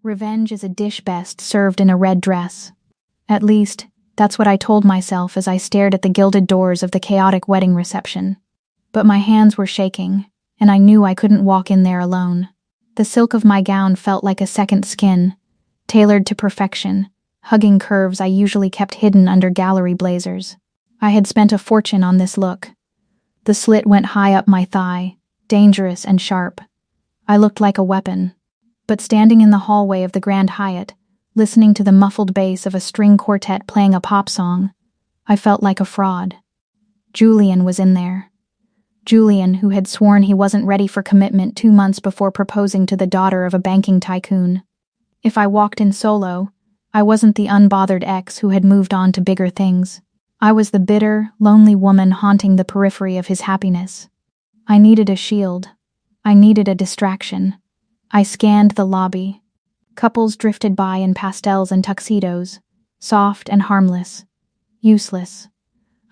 Revenge is a dish best served in a red dress. At least, that's what I told myself as I stared at the gilded doors of the chaotic wedding reception. But my hands were shaking, and I knew I couldn't walk in there alone. The silk of my gown felt like a second skin, tailored to perfection, hugging curves I usually kept hidden under gallery blazers. I had spent a fortune on this look. The slit went high up my thigh, dangerous and sharp. I looked like a weapon. But standing in the hallway of the Grand Hyatt, listening to the muffled bass of a string quartet playing a pop song, I felt like a fraud. Julian was in there. Julian, who had sworn he wasn't ready for commitment 2 months before proposing to the daughter of a banking tycoon. If I walked in solo, I wasn't the unbothered ex who had moved on to bigger things. I was the bitter, lonely woman haunting the periphery of his happiness. I needed a shield. I needed a distraction. I scanned the lobby. Couples drifted by in pastels and tuxedos, soft and harmless. Useless.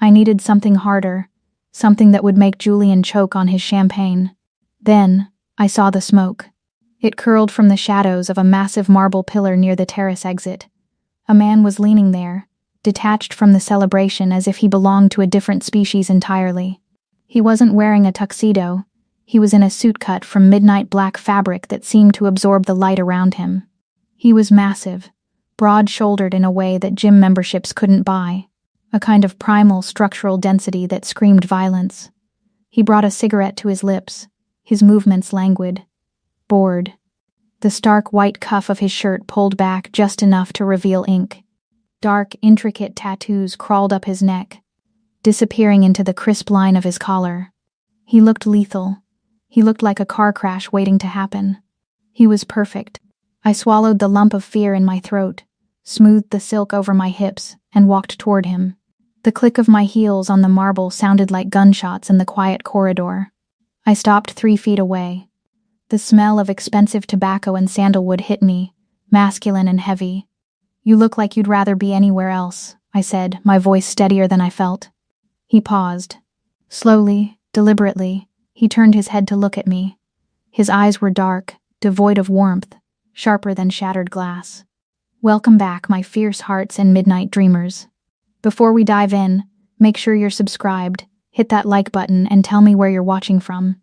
I needed something harder, something that would make Julian choke on his champagne. Then, I saw the smoke. It curled from the shadows of a massive marble pillar near the terrace exit. A man was leaning there, detached from the celebration as if he belonged to a different species entirely. He wasn't wearing a tuxedo. He was in a suit cut from midnight black fabric that seemed to absorb the light around him. He was massive, broad-shouldered in a way that gym memberships couldn't buy, a kind of primal structural density that screamed violence. He brought a cigarette to his lips, his movements languid, bored. The stark white cuff of his shirt pulled back just enough to reveal ink. Dark, intricate tattoos crawled up his neck, disappearing into the crisp line of his collar. He looked lethal. He looked like a car crash waiting to happen. He was perfect. I swallowed the lump of fear in my throat, smoothed the silk over my hips, and walked toward him. The click of my heels on the marble sounded like gunshots in the quiet corridor. I stopped 3 feet away. The smell of expensive tobacco and sandalwood hit me, masculine and heavy. "You look like you'd rather be anywhere else," I said, my voice steadier than I felt. He paused. Slowly, deliberately, he turned his head to look at me. His eyes were dark, devoid of warmth, sharper than shattered glass. "Welcome back, my fierce hearts and midnight dreamers. Before we dive in, make sure you're subscribed, hit that like button, and tell me where you're watching from.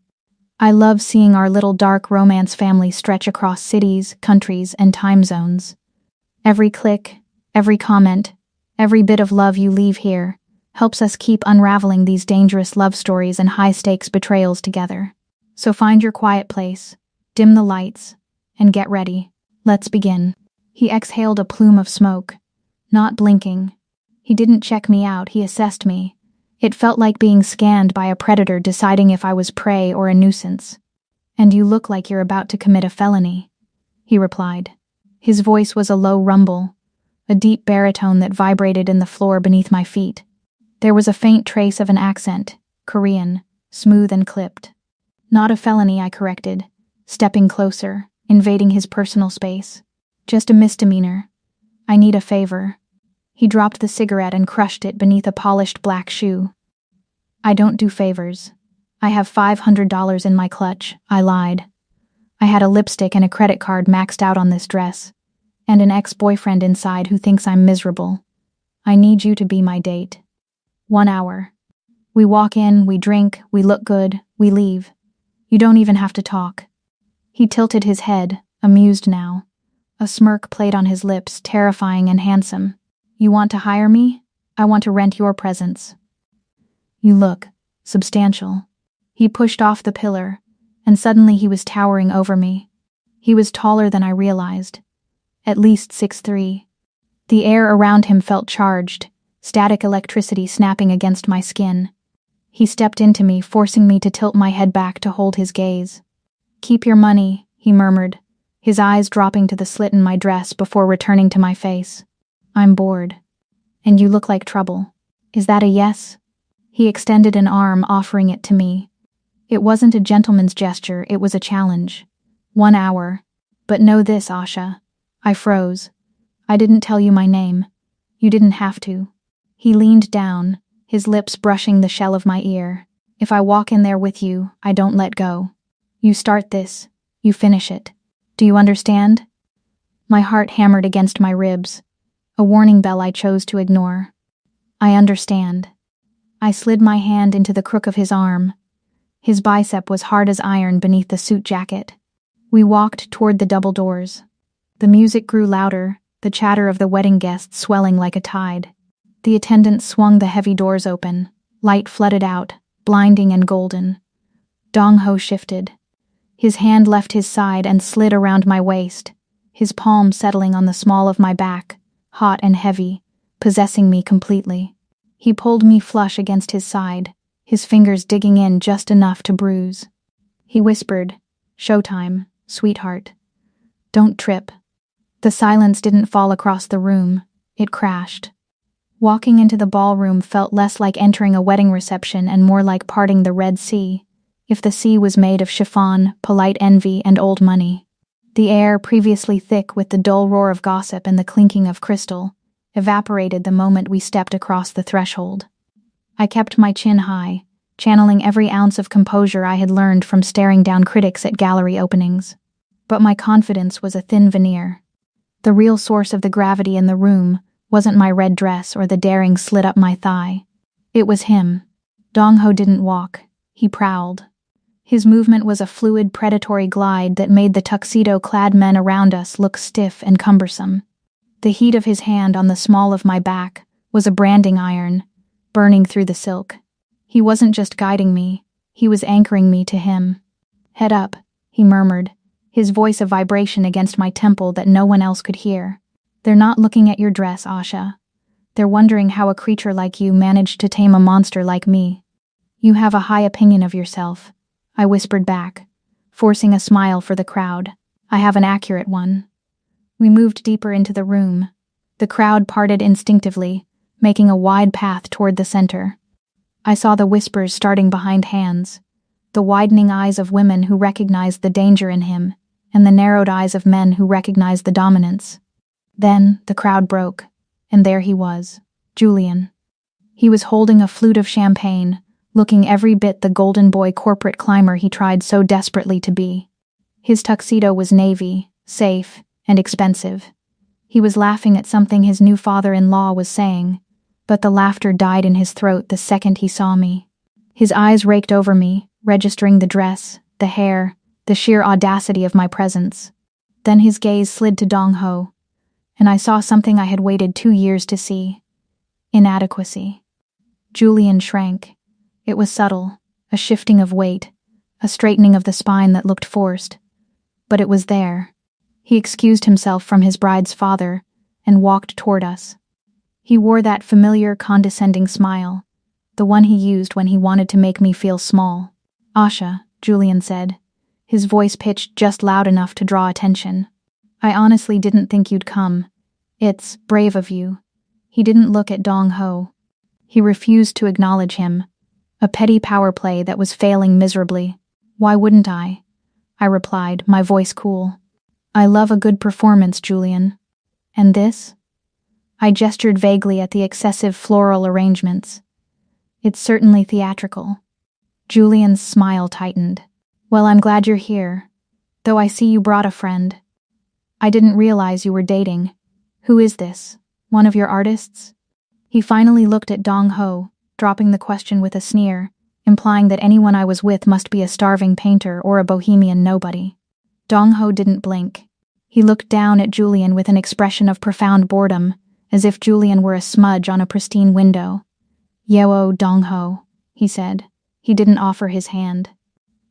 I love seeing our little dark romance family stretch across cities, countries, and time zones. Every click, every comment, every bit of love you leave here helps us keep unraveling these dangerous love stories and high-stakes betrayals together. So find your quiet place, dim the lights, and get ready. Let's begin." He exhaled a plume of smoke, not blinking. He didn't check me out, he assessed me. It felt like being scanned by a predator deciding if I was prey or a nuisance. "And you look like you're about to commit a felony," he replied. His voice was a low rumble, a deep baritone that vibrated in the floor beneath my feet. There was a faint trace of an accent, Korean, smooth and clipped. "Not a felony," I corrected, stepping closer, invading his personal space. "Just a misdemeanor. I need a favor." He dropped the cigarette and crushed it beneath a polished black shoe. "I don't do favors. I have $500 in my clutch," I lied. "I had a lipstick and a credit card maxed out on this dress, and an ex-boyfriend inside who thinks I'm miserable. I need you to be my date. 1 hour. We walk in, we drink, we look good, we leave. You don't even have to talk." He tilted his head, amused now. A smirk played on his lips, terrifying and handsome. "You want to hire me? I want to rent your presence. You look substantial." He pushed off the pillar, and suddenly he was towering over me. He was taller than I realized, at least 6'3". The air around him felt charged, static electricity snapping against my skin. He stepped into me, forcing me to tilt my head back to hold his gaze. "Keep your money," he murmured, his eyes dropping to the slit in my dress before returning to my face. "I'm bored. And you look like trouble. Is that a yes?" He extended an arm, offering it to me. It wasn't a gentleman's gesture, it was a challenge. 1 hour. "But know this, Asha." I froze. "I didn't tell you my name. You didn't have to." He leaned down, his lips brushing the shell of my ear. "If I walk in there with you, I don't let go. You start this, you finish it. Do you understand?" My heart hammered against my ribs, a warning bell I chose to ignore. I understand. I slid my hand into the crook of his arm. His bicep was hard as iron beneath the suit jacket. We walked toward the double doors. The music grew louder, the chatter of the wedding guests swelling like a tide. The attendant swung the heavy doors open. Light flooded out, blinding and golden. Dong-ho shifted. His hand left his side and slid around my waist, his palm settling on the small of my back, hot and heavy, possessing me completely. He pulled me flush against his side, his fingers digging in just enough to bruise. He whispered, "Showtime, sweetheart. Don't trip." The silence didn't fall across the room, it crashed. Walking into the ballroom felt less like entering a wedding reception and more like parting the Red Sea, if the sea was made of chiffon, polite envy, and old money. The air, previously thick with the dull roar of gossip and the clinking of crystal, evaporated the moment we stepped across the threshold. I kept my chin high, channeling every ounce of composure I had learned from staring down critics at gallery openings. But my confidence was a thin veneer. The real source of the gravity in the room wasn't my red dress or the daring slit up my thigh. It was him. Dong-ho didn't walk. He prowled. His movement was a fluid, predatory glide that made the tuxedo-clad men around us look stiff and cumbersome. The heat of his hand on the small of my back was a branding iron, burning through the silk. He wasn't just guiding me, he was anchoring me to him. "Head up," he murmured, his voice a vibration against my temple that no one else could hear. "They're not looking at your dress, Asha. They're wondering how a creature like you managed to tame a monster like me." "You have a high opinion of yourself," I whispered back, forcing a smile for the crowd. "I have an accurate one." We moved deeper into the room. The crowd parted instinctively, making a wide path toward the center. I saw the whispers starting behind hands, the widening eyes of women who recognized the danger in him, and the narrowed eyes of men who recognized the dominance. Then the crowd broke, and there he was, Julian. He was holding a flute of champagne, looking every bit the golden boy corporate climber he tried so desperately to be. His tuxedo was navy, safe, and expensive. He was laughing at something his new father-in-law was saying, but the laughter died in his throat the second he saw me. His eyes raked over me, registering the dress, the hair, the sheer audacity of my presence. Then his gaze slid to Dong-ho, and I saw something I had waited 2 years to see. Inadequacy. Julian shrank. It was subtle, a shifting of weight, a straightening of the spine that looked forced. But it was there. He excused himself from his bride's father and walked toward us. He wore that familiar, condescending smile, the one he used when he wanted to make me feel small. "Asha," Julian said, his voice pitched just loud enough to draw attention. "I honestly didn't think you'd come. It's brave of you." He didn't look at Dong-ho. He refused to acknowledge him, a petty power play that was failing miserably. "Why wouldn't I?" I replied, my voice cool. "I love a good performance, Julian. And this?" I gestured vaguely at the excessive floral arrangements. "It's certainly theatrical." Julian's smile tightened. "Well, I'm glad you're here, though I see you brought a friend. I didn't realize you were dating. Who is this? One of your artists?" He finally looked at Dong-ho, dropping the question with a sneer, implying that anyone I was with must be a starving painter or a bohemian nobody. Dong-ho didn't blink. He looked down at Julian with an expression of profound boredom, as if Julian were a smudge on a pristine window. "Yeo Dong-ho," he said. He didn't offer his hand.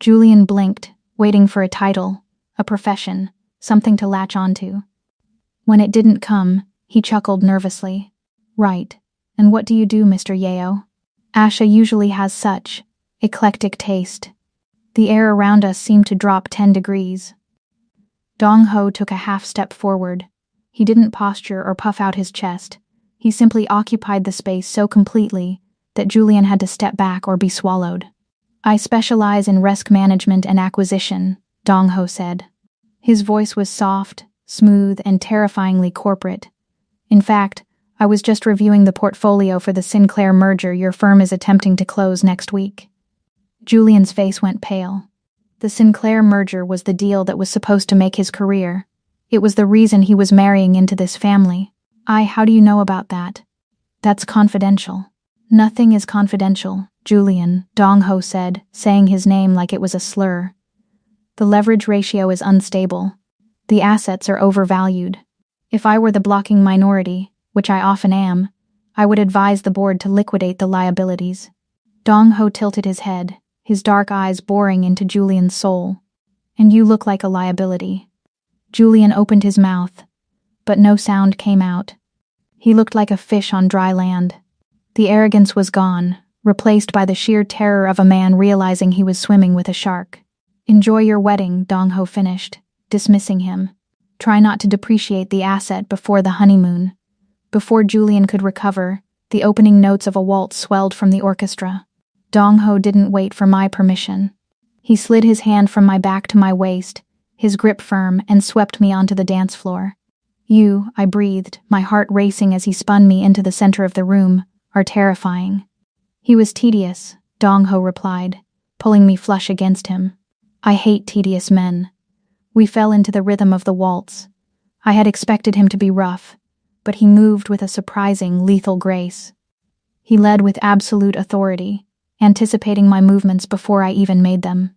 Julian blinked, waiting for a title, a profession, something to latch onto. When it didn't come, he chuckled nervously. "Right. And what do you do, Mr. Yeo?" Asha usually has such eclectic taste. The air around us seemed to drop 10 degrees. Dong-ho took a half step forward. He didn't posture or puff out his chest. He simply occupied the space so completely that Julian had to step back or be swallowed. "I specialize in risk management and acquisition," Dong-ho said. His voice was soft, smooth, and terrifyingly corporate. "In fact, I was just reviewing the portfolio for the Sinclair merger your firm is attempting to close next week." Julian's face went pale. The Sinclair merger was the deal that was supposed to make his career, It was the reason he was marrying into this family. How do you know about that? That's confidential. Nothing is confidential, Julian, Dong Ho said, saying his name like it was a slur. The leverage ratio is unstable. The assets are overvalued. If I were the blocking minority, which I often am, I would advise the board to liquidate the liabilities. Dong Ho tilted his head, his dark eyes boring into Julian's soul. And you look like a liability. Julian opened his mouth, but no sound came out. He looked like a fish on dry land. The arrogance was gone, replaced by the sheer terror of a man realizing he was swimming with a shark. Enjoy your wedding, Dong Ho finished, dismissing him. Try not to depreciate the asset before the honeymoon. Before Julian could recover, the opening notes of a waltz swelled from the orchestra. Dong Ho didn't wait for my permission. He slid his hand from my back to my waist, his grip firm, and swept me onto the dance floor. You, I breathed, my heart racing as he spun me into the center of the room, are terrifying. He was tedious, Dong Ho replied, pulling me flush against him. I hate tedious men. We fell into the rhythm of the waltz. I had expected him to be rough, but he moved with a surprising, lethal grace. He led with absolute authority, anticipating my movements before I even made them.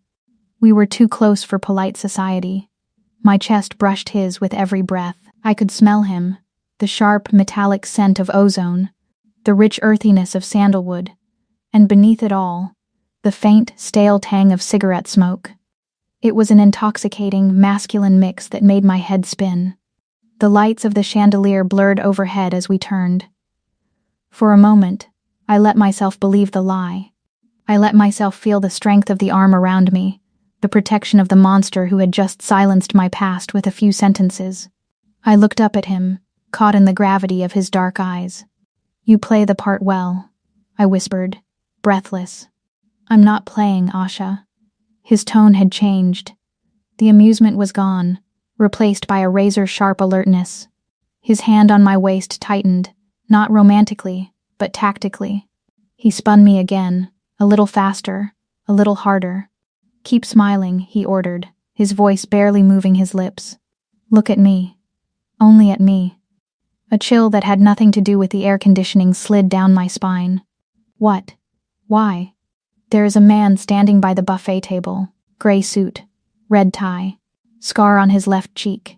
We were too close for polite society. My chest brushed his with every breath. I could smell him, the sharp, metallic scent of ozone, the rich earthiness of sandalwood, and beneath it all, the faint, stale tang of cigarette smoke. It was an intoxicating, masculine mix that made my head spin. The lights of the chandelier blurred overhead as we turned. For a moment, I let myself believe the lie. I let myself feel the strength of the arm around me, the protection of the monster who had just silenced my past with a few sentences. I looked up at him, caught in the gravity of his dark eyes. You play the part well, I whispered, breathless. I'm not playing, Asha. His tone had changed. The amusement was gone, replaced by a razor-sharp alertness. His hand on my waist tightened, not romantically, but tactically. He spun me again, a little faster, a little harder. Keep smiling, he ordered, his voice barely moving his lips. Look at me. Only at me. A chill that had nothing to do with the air conditioning slid down my spine. What? Why? There is a man standing by the buffet table, gray suit, red tie, scar on his left cheek.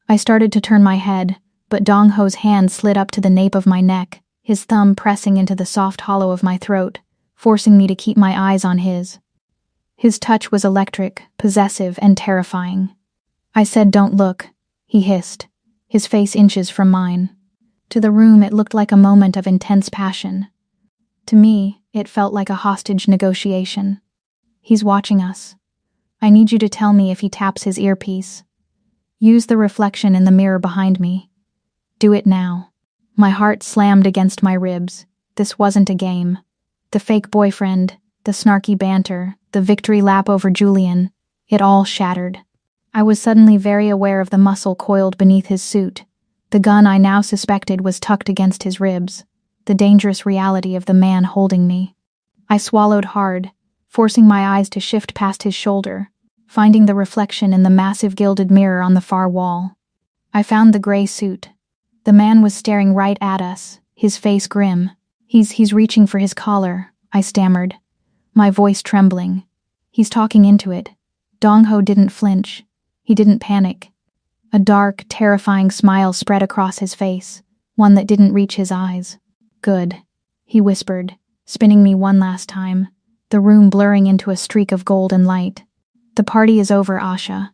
I started to turn my head, but Dong Ho's hand slid up to the nape of my neck, his thumb pressing into the soft hollow of my throat, forcing me to keep my eyes on his. His touch was electric, possessive, and terrifying. I said, "Don't look," he hissed, his face inches from mine. To the room, it looked like a moment of intense passion. To me, it felt like a hostage negotiation. He's watching us. I need you to tell me if he taps his earpiece. Use the reflection in the mirror behind me. Do it now. My heart slammed against my ribs. This wasn't a game. The fake boyfriend, the snarky banter, the victory lap over Julian, it all shattered. I was suddenly very aware of the muscle coiled beneath his suit. The gun I now suspected was tucked against his ribs, the dangerous reality of the man holding me. I swallowed hard, forcing my eyes to shift past his shoulder, finding the reflection in the massive gilded mirror on the far wall. I found the gray suit. The man was staring right at us, his face grim. He's reaching for his collar, I stammered, my voice trembling. He's talking into it. Dong Ho didn't flinch. He didn't panic. A dark, terrifying smile spread across his face, one that didn't reach his eyes. Good, he whispered, spinning me one last time, the room blurring into a streak of golden light. The party is over, Asha.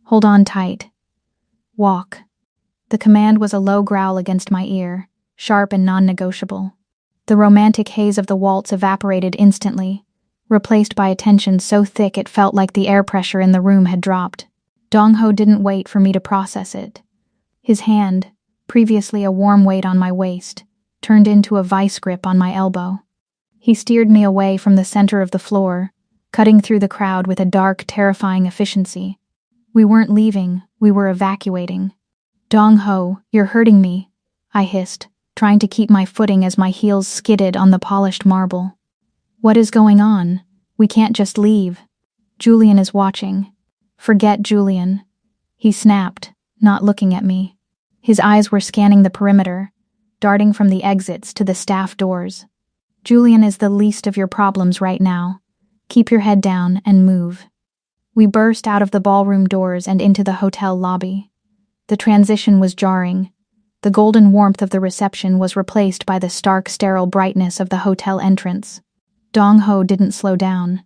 Hold on tight. Walk. The command was a low growl against my ear, sharp and non-negotiable. The romantic haze of the waltz evaporated instantly, replaced by a tension so thick it felt like the air pressure in the room had dropped. Dong Ho didn't wait for me to process it. His hand, previously a warm weight on my waist, turned into a vice grip on my elbow. He steered me away from the center of the floor, cutting through the crowd with a dark, terrifying efficiency. We weren't leaving, we were evacuating. Dong Ho, you're hurting me, I hissed, trying to keep my footing as my heels skidded on the polished marble. What is going on? We can't just leave. Julian is watching. Forget Julian. He snapped, not looking at me. His eyes were scanning the perimeter, darting from the exits to the staff doors. Julian is the least of your problems right now. Keep your head down and move. We burst out of the ballroom doors and into the hotel lobby. The transition was jarring. The golden warmth of the reception was replaced by the stark, sterile brightness of the hotel entrance. Dong-ho didn't slow down.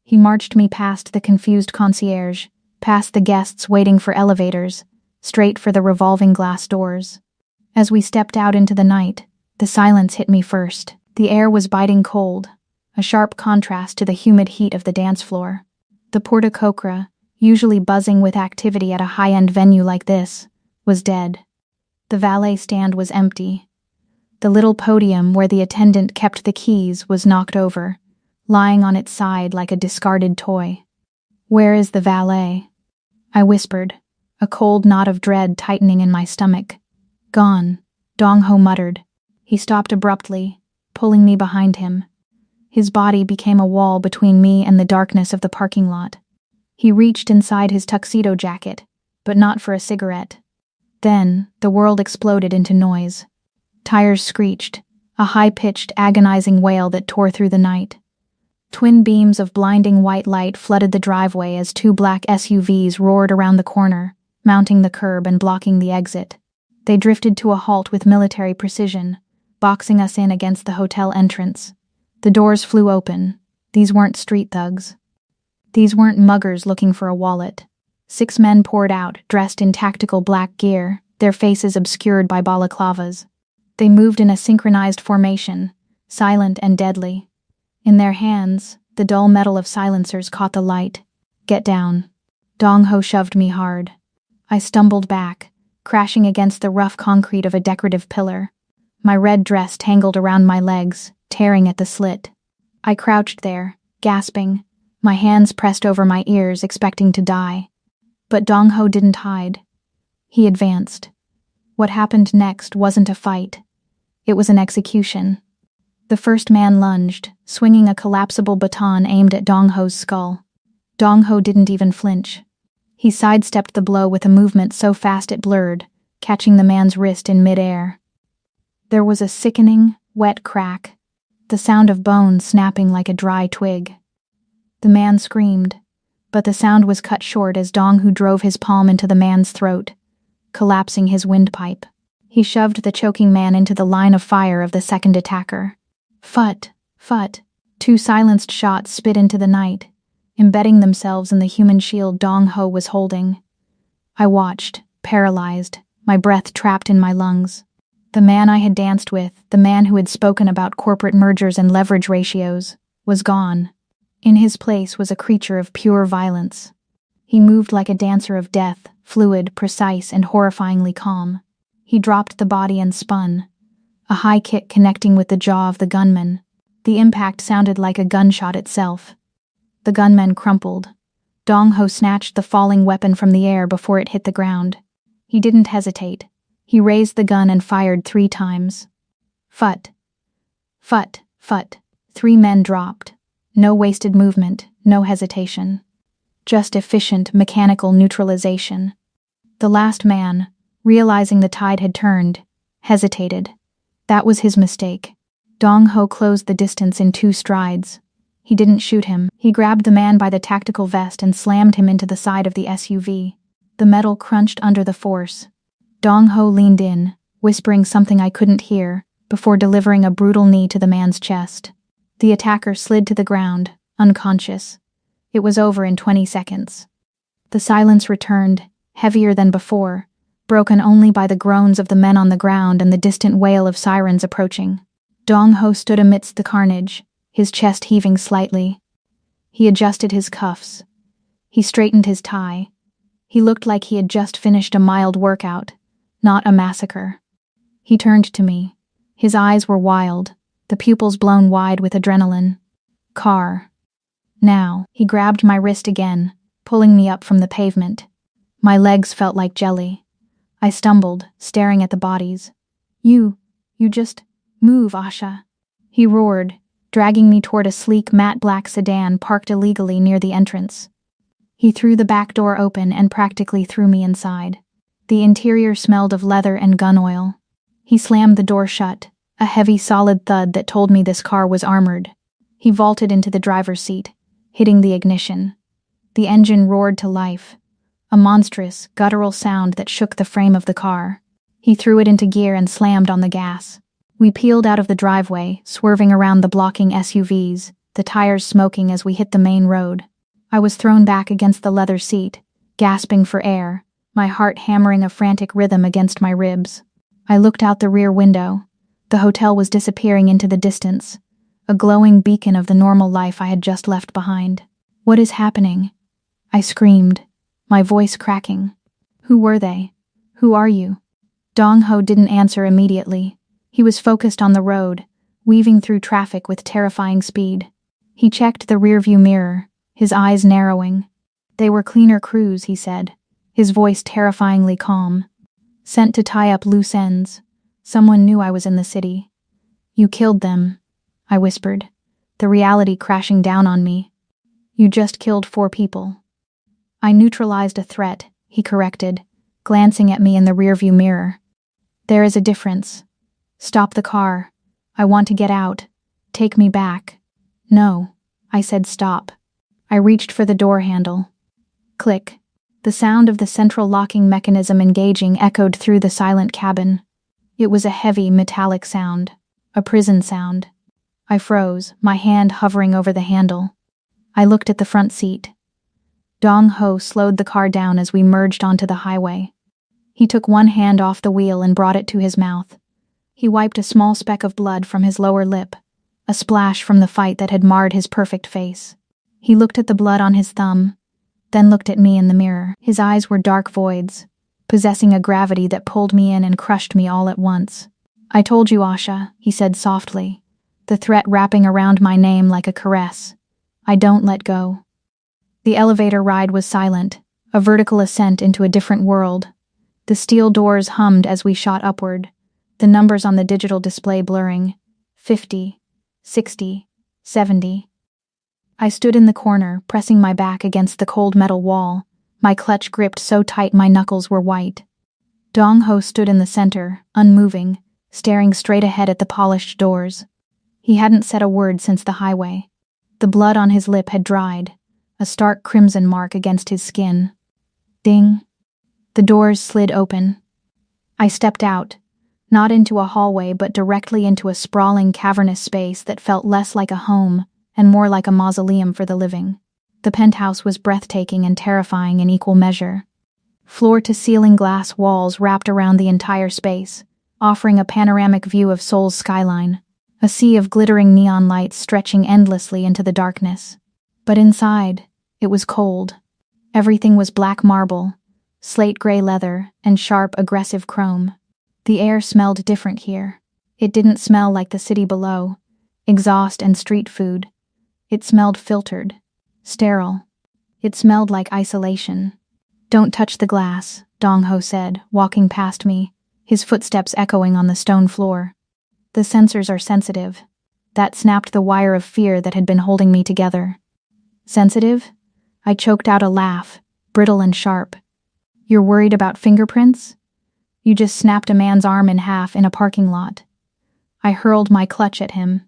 He marched me past the confused concierge, past the guests waiting for elevators, straight for the revolving glass doors. As we stepped out into the night, the silence hit me first. The air was biting cold, a sharp contrast to the humid heat of the dance floor. The porte cochere, usually buzzing with activity at a high-end venue like this, was dead. The valet stand was empty. The little podium where the attendant kept the keys was knocked over, lying on its side like a discarded toy. "Where is the valet?" I whispered, a cold knot of dread tightening in my stomach. "Gone," Dong-ho muttered. He stopped abruptly, pulling me behind him. His body became a wall between me and the darkness of the parking lot. He reached inside his tuxedo jacket, but not for a cigarette. Then, the world exploded into noise. Tires screeched, a high-pitched, agonizing wail that tore through the night. Twin beams of blinding white light flooded the driveway as two black SUVs roared around the corner, mounting the curb and blocking the exit. They drifted to a halt with military precision, boxing us in against the hotel entrance. The doors flew open. These weren't street thugs. These weren't muggers looking for a wallet. 6 men poured out, dressed in tactical black gear, their faces obscured by balaclavas. They moved in a synchronized formation, silent and deadly. In their hands, the dull metal of silencers caught the light. "Get down." Dong-ho shoved me hard. I stumbled back, crashing against the rough concrete of a decorative pillar. My red dress tangled around my legs, tearing at the slit. I crouched there, gasping, my hands pressed over my ears, expecting to die. But Dong-ho didn't hide. He advanced. What happened next wasn't a fight. It was an execution. The first man lunged, swinging a collapsible baton aimed at Dong-ho's skull. Dong-ho didn't even flinch. He sidestepped the blow with a movement so fast it blurred, catching the man's wrist in midair. There was a sickening, wet crack, the sound of bones snapping like a dry twig. The man screamed, but the sound was cut short as Dong-ho drove his palm into the man's throat, collapsing his windpipe. He shoved the choking man into the line of fire of the second attacker. Phut, phut. 2 silenced shots spit into the night, embedding themselves in the human shield Dong-ho was holding. I watched, paralyzed, my breath trapped in my lungs. The man I had danced with, the man who had spoken about corporate mergers and leverage ratios, was gone. In his place was a creature of pure violence. He moved like a dancer of death, fluid, precise, and horrifyingly calm. He dropped the body and spun, a high kick connecting with the jaw of the gunman. The impact sounded like a gunshot itself. The gunman crumpled. Dong-ho snatched the falling weapon from the air before it hit the ground. He didn't hesitate. He raised the gun and fired 3 times. Phut. Phut, phut. 3 men dropped. No wasted movement, no hesitation. Just efficient, mechanical neutralization. The last man, realizing the tide had turned, hesitated. That was his mistake. Dong-ho closed the distance in 2 strides. He didn't shoot him. He grabbed the man by the tactical vest and slammed him into the side of the SUV. The metal crunched under the force. Dong-ho leaned in, whispering something I couldn't hear, before delivering a brutal knee to the man's chest. The attacker slid to the ground, unconscious. It was over in 20 seconds. The silence returned, heavier than before, broken only by the groans of the men on the ground and the distant wail of sirens approaching. Dong-ho stood amidst the carnage, his chest heaving slightly. He adjusted his cuffs. He straightened his tie. He looked like he had just finished a mild workout, not a massacre. He turned to me. His eyes were wild, the pupils blown wide with adrenaline. "Car." Now, he grabbed my wrist again, pulling me up from the pavement. My legs felt like jelly. I stumbled, staring at the bodies. You just move, Asha," he roared, dragging me toward a sleek matte black sedan parked illegally near the entrance. He threw the back door open and practically threw me inside. The interior smelled of leather and gun oil. He slammed the door shut, a heavy, solid thud that told me this car was armored. He vaulted into the driver's seat, hitting the ignition. The engine roared to life, a monstrous, guttural sound that shook the frame of the car. He threw it into gear and slammed on the gas. We peeled out of the driveway, swerving around the blocking SUVs, the tires smoking as we hit the main road. I was thrown back against the leather seat, gasping for air, my heart hammering a frantic rhythm against my ribs. I looked out the rear window. The hotel was disappearing into the distance, a glowing beacon of the normal life I had just left behind. "What is happening?" I screamed, my voice cracking. "Who were they? Who are you?" Dong-ho didn't answer immediately. He was focused on the road, weaving through traffic with terrifying speed. He checked the rearview mirror, his eyes narrowing. "They were cleaner crews," he said, his voice terrifyingly calm. "Sent to tie up loose ends. Someone knew I was in the city." "You killed them," I whispered, the reality crashing down on me. "You just killed 4 people. "I neutralized a threat," he corrected, glancing at me in the rearview mirror. "There is a difference. Stop the car. I want to get out. Take me back." "No," I said, "stop." I reached for the door handle. Click. The sound of the central locking mechanism engaging echoed through the silent cabin. It was a heavy, metallic sound, a prison sound. I froze, my hand hovering over the handle. I looked at the front seat. Dong-ho slowed the car down as we merged onto the highway. He took one hand off the wheel and brought it to his mouth. He wiped a small speck of blood from his lower lip, a splash from the fight that had marred his perfect face. He looked at the blood on his thumb, then looked at me in the mirror. His eyes were dark voids, possessing a gravity that pulled me in and crushed me all at once. "I told you, Asha," he said softly, the threat wrapping around my name like a caress. "I don't let go." The elevator ride was silent, a vertical ascent into a different world. The steel doors hummed as we shot upward, the numbers on the digital display blurring. 50, 60, 70. I stood in the corner, pressing my back against the cold metal wall, my clutch gripped so tight my knuckles were white. Dong-ho stood in the center, unmoving, staring straight ahead at the polished doors. He hadn't said a word since the highway. The blood on his lip had dried, a stark crimson mark against his skin. Ding. The doors slid open. I stepped out, not into a hallway but directly into a sprawling cavernous space that felt less like a home and more like a mausoleum for the living. The penthouse was breathtaking and terrifying in equal measure. Floor-to-ceiling glass walls wrapped around the entire space, offering a panoramic view of Seoul's skyline, a sea of glittering neon lights stretching endlessly into the darkness. But inside, it was cold. Everything was black marble, slate-gray leather, and sharp, aggressive chrome. The air smelled different here. It didn't smell like the city below, exhaust and street food. It smelled filtered, sterile. It smelled like isolation. "Don't touch the glass," Dong-ho said, walking past me, his footsteps echoing on the stone floor. "The sensors are sensitive." That snapped the wire of fear that had been holding me together. "Sensitive?" I choked out a laugh, brittle and sharp. "You're worried about fingerprints? You just snapped a man's arm in half in a parking lot." I hurled my clutch at him.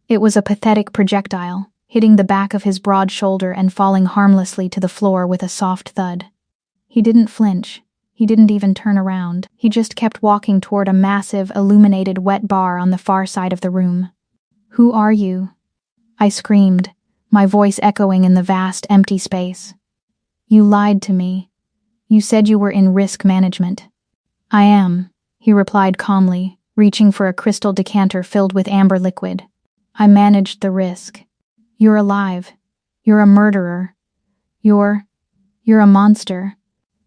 It was a pathetic projectile, hitting the back of his broad shoulder and falling harmlessly to the floor with a soft thud. He didn't flinch. He didn't even turn around. He just kept walking toward a massive, illuminated wet bar on the far side of the room. "Who are you?" I screamed, my voice echoing in the vast, empty space. "You lied to me. You said you were in risk management." "I am," he replied calmly, reaching for a crystal decanter filled with amber liquid. "I managed the risk. You're alive. You're a murderer. You're a monster."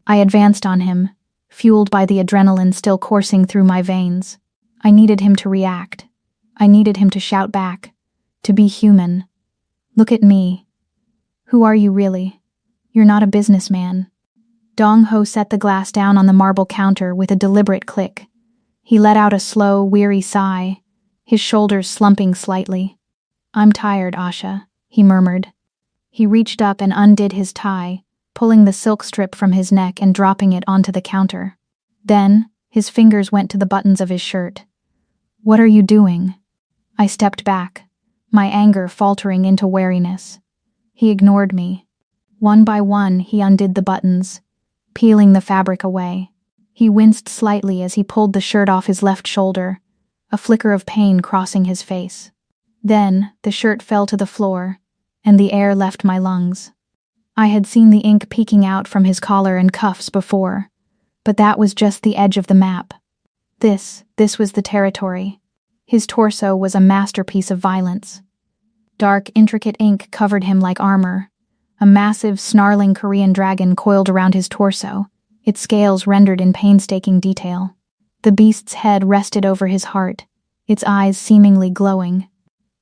I advanced on him, fueled by the adrenaline still coursing through my veins. I needed him to react. I needed him to shout back, to be human. "Look at me. Who are you really? You're not a businessman." Dong-ho set the glass down on the marble counter with a deliberate click. He let out a slow, weary sigh, his shoulders slumping slightly. "I'm tired, Asha," he murmured. He reached up and undid his tie, pulling the silk strip from his neck and dropping it onto the counter. Then, his fingers went to the buttons of his shirt. "What are you doing?" I stepped back, my anger faltering into wariness. He ignored me. One by one, he undid the buttons, peeling the fabric away. He winced slightly as he pulled the shirt off his left shoulder, a flicker of pain crossing his face. Then, the shirt fell to the floor, and the air left my lungs. I had seen the ink peeking out from his collar and cuffs before, but that was just the edge of the map. This was the territory. His torso was a masterpiece of violence. Dark, intricate ink covered him like armor. A massive, snarling Korean dragon coiled around his torso, its scales rendered in painstaking detail. The beast's head rested over his heart, its eyes seemingly glowing.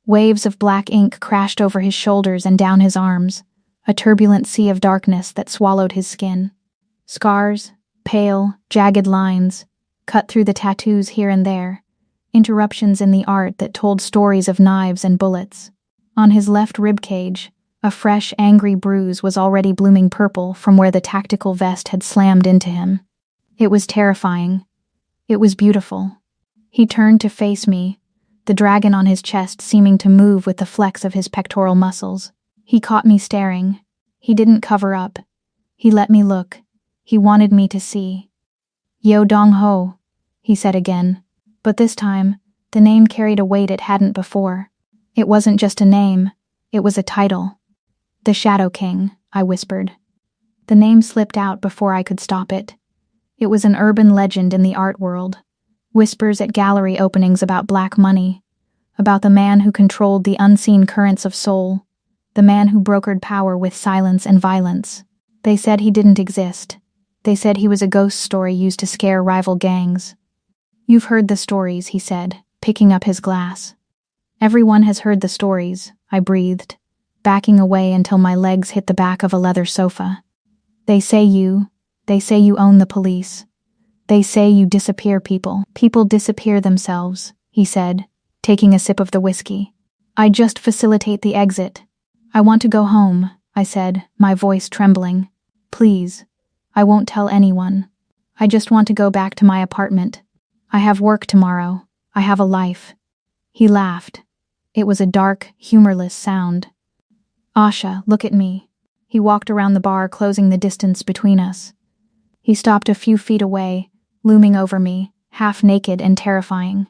Waves of black ink crashed over his shoulders and down his arms, a turbulent sea of darkness that swallowed his skin. Scars, pale, jagged lines, cut through the tattoos here and there, interruptions in the art that told stories of knives and bullets. On his left ribcage, a fresh, angry bruise was already blooming purple from where the tactical vest had slammed into him. It was terrifying. It was beautiful. He turned to face me, the dragon on his chest seeming to move with the flex of his pectoral muscles. He caught me staring. He didn't cover up. He let me look. He wanted me to see. "Yo Dong Ho," he said again. But this time, the name carried a weight it hadn't before. It wasn't just a name, it was a title. "The Shadow King," I whispered. The name slipped out before I could stop it. It was an urban legend in the art world. Whispers at gallery openings about black money, about the man who controlled the unseen currents of soul, the man who brokered power with silence and violence. They said he didn't exist. They said he was a ghost story used to scare rival gangs. "You've heard the stories," he said, picking up his glass. "Everyone has heard the stories," I breathed, backing away until my legs hit the back of a leather sofa. They say you own the police. They say you disappear people. People disappear themselves," he said, taking a sip of the whiskey. "I just facilitate the exit. I want to go home," I said, my voice trembling. "Please. I won't tell anyone. I just want to go back to my apartment. I have work tomorrow. I have a life." He laughed. It was a dark, humorless sound. "Asha, look at me." He walked around the bar, closing the distance between us. He stopped a few feet away, looming over me, half naked and terrifying.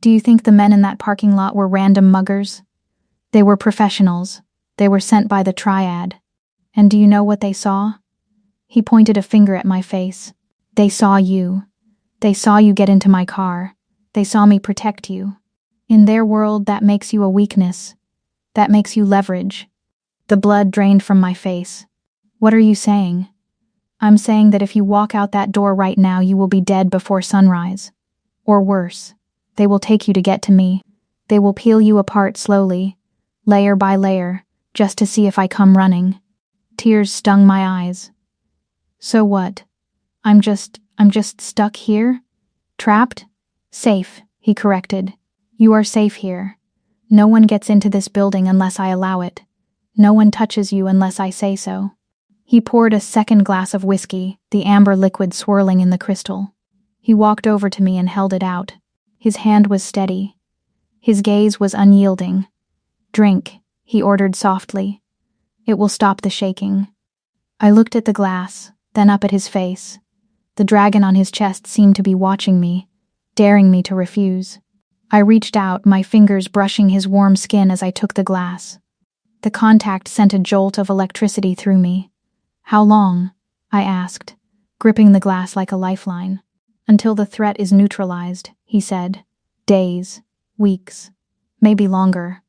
"Do you think the men in that parking lot were random muggers? They were professionals. They were sent by the Triad. And do you know what they saw?" He pointed a finger at my face. "They saw you. They saw you get into my car. They saw me protect you. In their world, that makes you a weakness. That makes you leverage." The blood drained from my face. "What are you saying?" "I'm saying that if you walk out that door right now, you will be dead before sunrise. Or worse, they will take you to get to me. They will peel you apart slowly, layer by layer, just to see if I come running." Tears stung my eyes. "So what? I'm just stuck here? Trapped?" "Safe," he corrected. "You are safe here. No one gets into this building unless I allow it. No one touches you unless I say so." He poured a second glass of whiskey, the amber liquid swirling in the crystal. He walked over to me and held it out. His hand was steady. His gaze was unyielding. "Drink," he ordered softly. "It will stop the shaking." I looked at the glass, then up at his face. The dragon on his chest seemed to be watching me, daring me to refuse. I reached out, my fingers brushing his warm skin as I took the glass. The contact sent a jolt of electricity through me. "How long?" I asked, gripping the glass like a lifeline. "Until the threat is neutralized," he said. "Days, weeks, maybe longer."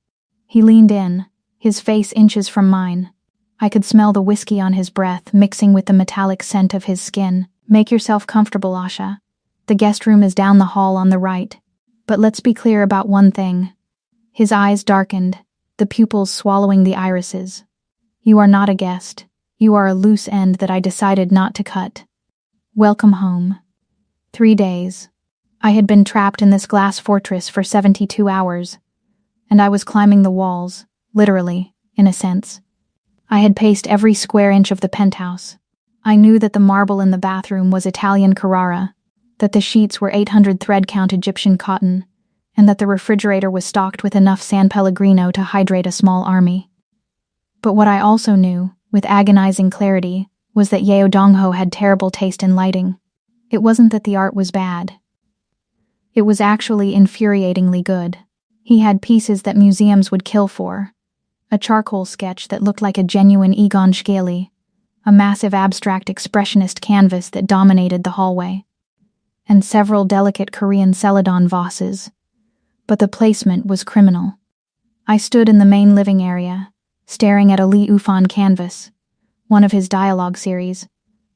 He leaned in, his face inches from mine. I could smell the whiskey on his breath mixing with the metallic scent of his skin. "Make yourself comfortable, Asha. The guest room is down the hall on the right. But let's be clear about one thing." His eyes darkened, the pupils swallowing the irises. "You are not a guest. You are a loose end that I decided not to cut. Welcome home." 3 days. I had been trapped in this glass fortress for 72 hours, and I was climbing the walls, literally, in a sense. I had paced every square inch of the penthouse. I knew that the marble in the bathroom was Italian Carrara, that the sheets were 800 thread-count Egyptian cotton, and that the refrigerator was stocked with enough San Pellegrino to hydrate a small army. But what I also knew, with agonizing clarity, was that Yeo Dongho had terrible taste in lighting. It wasn't that the art was bad. It was actually infuriatingly good. He had pieces that museums would kill for. A charcoal sketch that looked like a genuine Egon Schiele, a massive abstract expressionist canvas that dominated the hallway, and several delicate Korean celadon vases. But the placement was criminal. I stood in the main living area, staring at a Lee Ufan canvas, one of his dialogue series,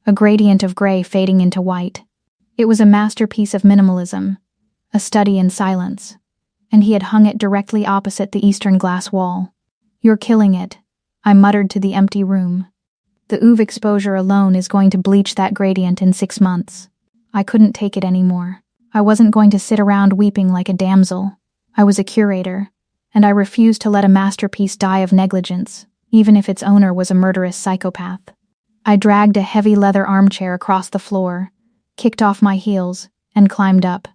a gradient of gray fading into white. It was a masterpiece of minimalism, a study in silence, and he had hung it directly opposite the eastern glass wall. "You're killing it," I muttered to the empty room. "The UV exposure alone is going to bleach that gradient in 6 months. I couldn't take it anymore. I wasn't going to sit around weeping like a damsel. I was a curator, and I refused to let a masterpiece die of negligence, even if its owner was a murderous psychopath." I dragged a heavy leather armchair across the floor, kicked off my heels, and climbed up.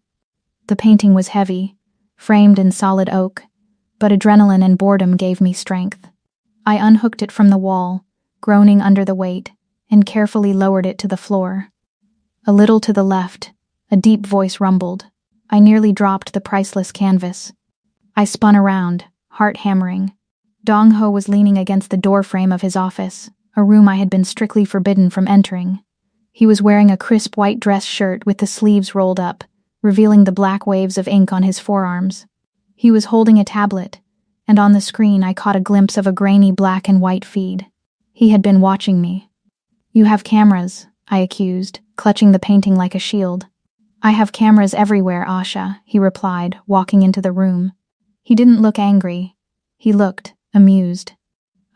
The painting was heavy, framed in solid oak, but adrenaline and boredom gave me strength. I unhooked it from the wall, groaning under the weight, and carefully lowered it to the floor. A little to the left, a deep voice rumbled. I nearly dropped the priceless canvas. I spun around, heart hammering. Dong Ho was leaning against the doorframe of his office, a room I had been strictly forbidden from entering. He was wearing a crisp white dress shirt with the sleeves rolled up, revealing the black waves of ink on his forearms. He was holding a tablet, and on the screen I caught a glimpse of a grainy black and white feed. He had been watching me. "You have cameras," I accused, clutching the painting like a shield. "I have cameras everywhere, Asha," he replied, walking into the room. He didn't look angry. He looked amused.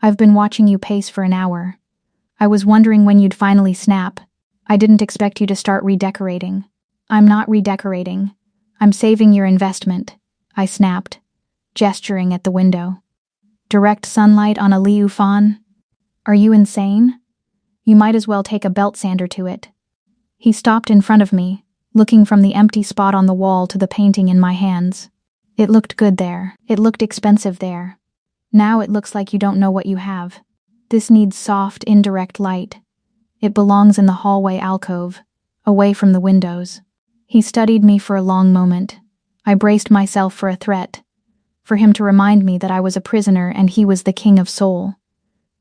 "I've been watching you pace for an hour. I was wondering when you'd finally snap. I didn't expect you to start redecorating." "I'm not redecorating. I'm saving your investment," I snapped, gesturing at the window. "Direct sunlight on a Lee Ufan? Are you insane? You might as well take a belt sander to it." He stopped in front of me, looking from the empty spot on the wall to the painting in my hands. "It looked good there. It looked expensive there. Now it looks like you don't know what you have. This needs soft, indirect light. It belongs in the hallway alcove, away from the windows." He studied me for a long moment. I braced myself for a threat, for him to remind me that I was a prisoner and he was the king of Seoul.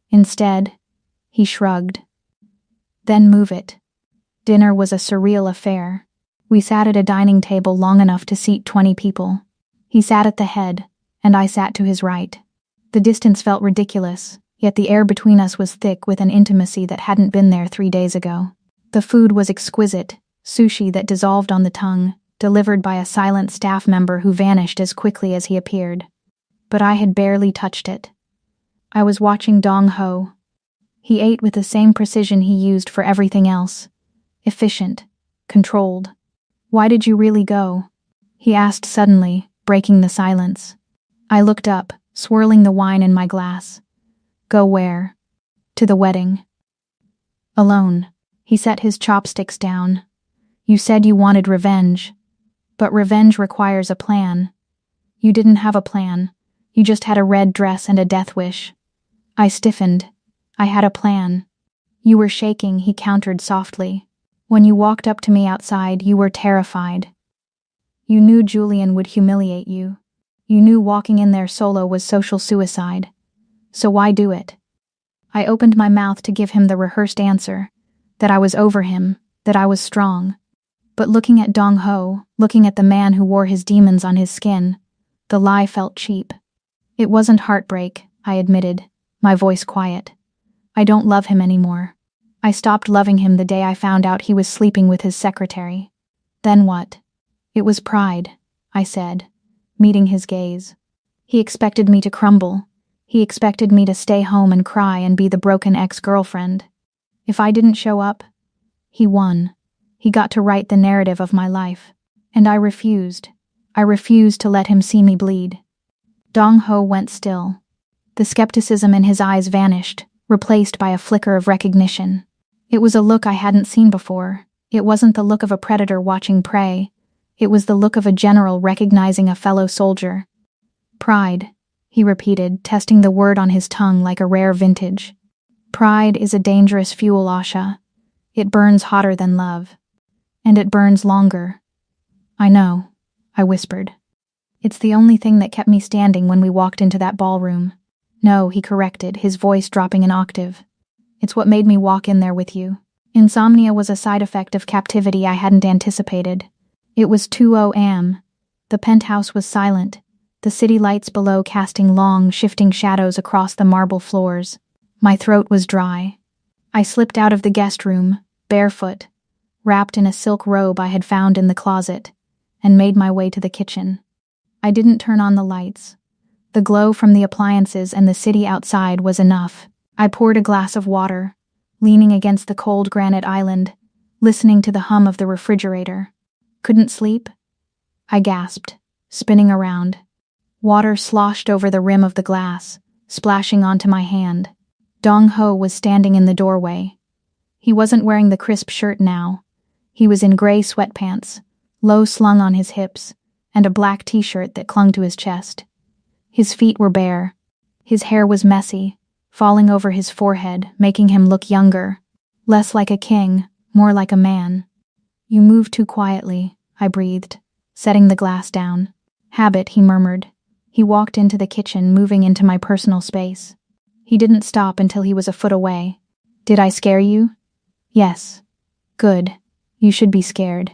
Instead, he shrugged. "Then move it." Dinner was a surreal affair. We sat at a dining table long enough to seat 20 people. He sat at the head, and I sat to his right. The distance felt ridiculous, yet the air between us was thick with an intimacy that hadn't been there 3 days ago. The food was exquisite, sushi that dissolved on the tongue, delivered by a silent staff member who vanished as quickly as he appeared. But I had barely touched it. I was watching Dong Ho. He ate with the same precision he used for everything else. Efficient, controlled. "Why did you really go?" he asked suddenly, breaking the silence. I looked up, swirling the wine in my glass. "Go where?" "To the wedding." "Alone." He set his chopsticks down. "You said you wanted revenge. But revenge requires a plan. You didn't have a plan. You just had a red dress and a death wish." I stiffened. "I had a plan." "You were shaking," he countered softly. "When you walked up to me outside, you were terrified. You knew Julian would humiliate you. You knew walking in there solo was social suicide. So why do it?" I opened my mouth to give him the rehearsed answer, that I was over him, that I was strong. But looking at Dong Ho, looking at the man who wore his demons on his skin, the lie felt cheap. "It wasn't heartbreak," I admitted, my voice quiet. "I don't love him anymore. I stopped loving him the day I found out he was sleeping with his secretary." "Then what?" "It was pride," I said, meeting his gaze. He expected me to crumble. He expected me to stay home and cry and be the broken ex-girlfriend. If I didn't show up, he won. He got to write the narrative of my life. And I refused. I refused to let him see me bleed. Dong Ho went still. The skepticism in his eyes vanished, replaced by a flicker of recognition. It was a look I hadn't seen before, It wasn't the look of a predator watching prey. It was the look of a general recognizing a fellow soldier. Pride, he repeated, testing the word on his tongue like a rare vintage. Pride is a dangerous fuel, Asha. It burns hotter than love. And it burns longer. I know, I whispered. It's the only thing that kept me standing when we walked into that ballroom. No, he corrected, his voice dropping an octave. It's what made me walk in there with you. Insomnia was a side effect of captivity I hadn't anticipated. It was 2 a.m. The penthouse was silent, the city lights below casting long, shifting shadows across the marble floors. My throat was dry. I slipped out of the guest room, barefoot, wrapped in a silk robe I had found in the closet, and made my way to the kitchen. I didn't turn on the lights. The glow from the appliances and the city outside was enough. I poured a glass of water, leaning against the cold granite island, listening to the hum of the refrigerator. Couldn't sleep? I gasped, spinning around. Water sloshed over the rim of the glass, splashing onto my hand. Dong Ho was standing in the doorway. He wasn't wearing the crisp shirt now. He was in gray sweatpants, low slung on his hips, and a black t-shirt that clung to his chest. His feet were bare. His hair was messy, falling over his forehead, making him look younger, less like a king, more like a man. You move too quietly, I breathed, setting the glass down. Habit, he murmured. He walked into the kitchen, moving into my personal space. He didn't stop until he was a foot away. Did I scare you? Yes. Good. You should be scared.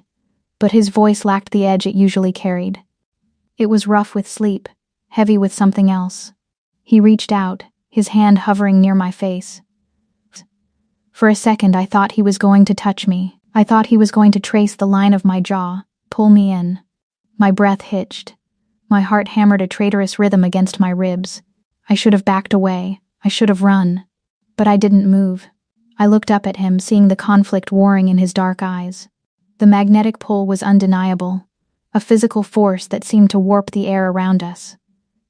But his voice lacked the edge it usually carried. It was rough with sleep, heavy with something else. He reached out, his hand hovering near my face. For a second I thought he was going to touch me. I thought he was going to trace the line of my jaw, pull me in. My breath hitched. My heart hammered a traitorous rhythm against my ribs. I should have backed away. I should have run. But I didn't move. I looked up at him, seeing the conflict warring in his dark eyes. The magnetic pull was undeniable, a physical force that seemed to warp the air around us.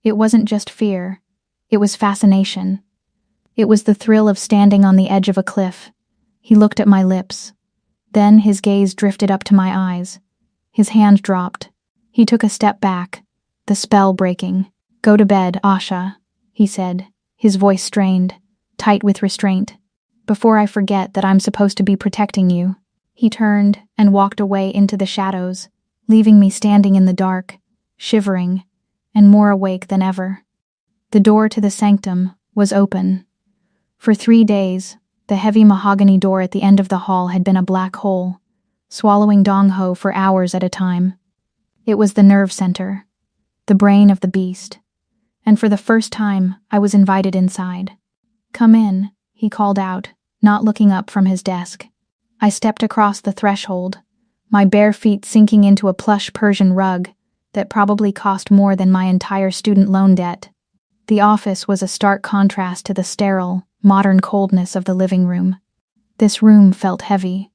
It wasn't just fear. It was fascination. It was the thrill of standing on the edge of a cliff. He looked at my lips. Then his gaze drifted up to my eyes. His hand dropped. He took a step back, the spell breaking. Go to bed, Asha, he said, his voice strained, tight with restraint. Before I forget that I'm supposed to be protecting you. He turned and walked away into the shadows, leaving me standing in the dark, shivering, and more awake than ever. The door to the sanctum was open. For 3 days, the heavy mahogany door at the end of the hall had been a black hole, swallowing Dong Ho for hours at a time. It was the nerve center, the brain of the beast, and for the first time I was invited inside. Come in, he called out, not looking up from his desk. I stepped across the threshold, my bare feet sinking into a plush Persian rug that probably cost more than my entire student loan debt. The office was a stark contrast to the sterile, modern coldness of the living room. This room felt heavy.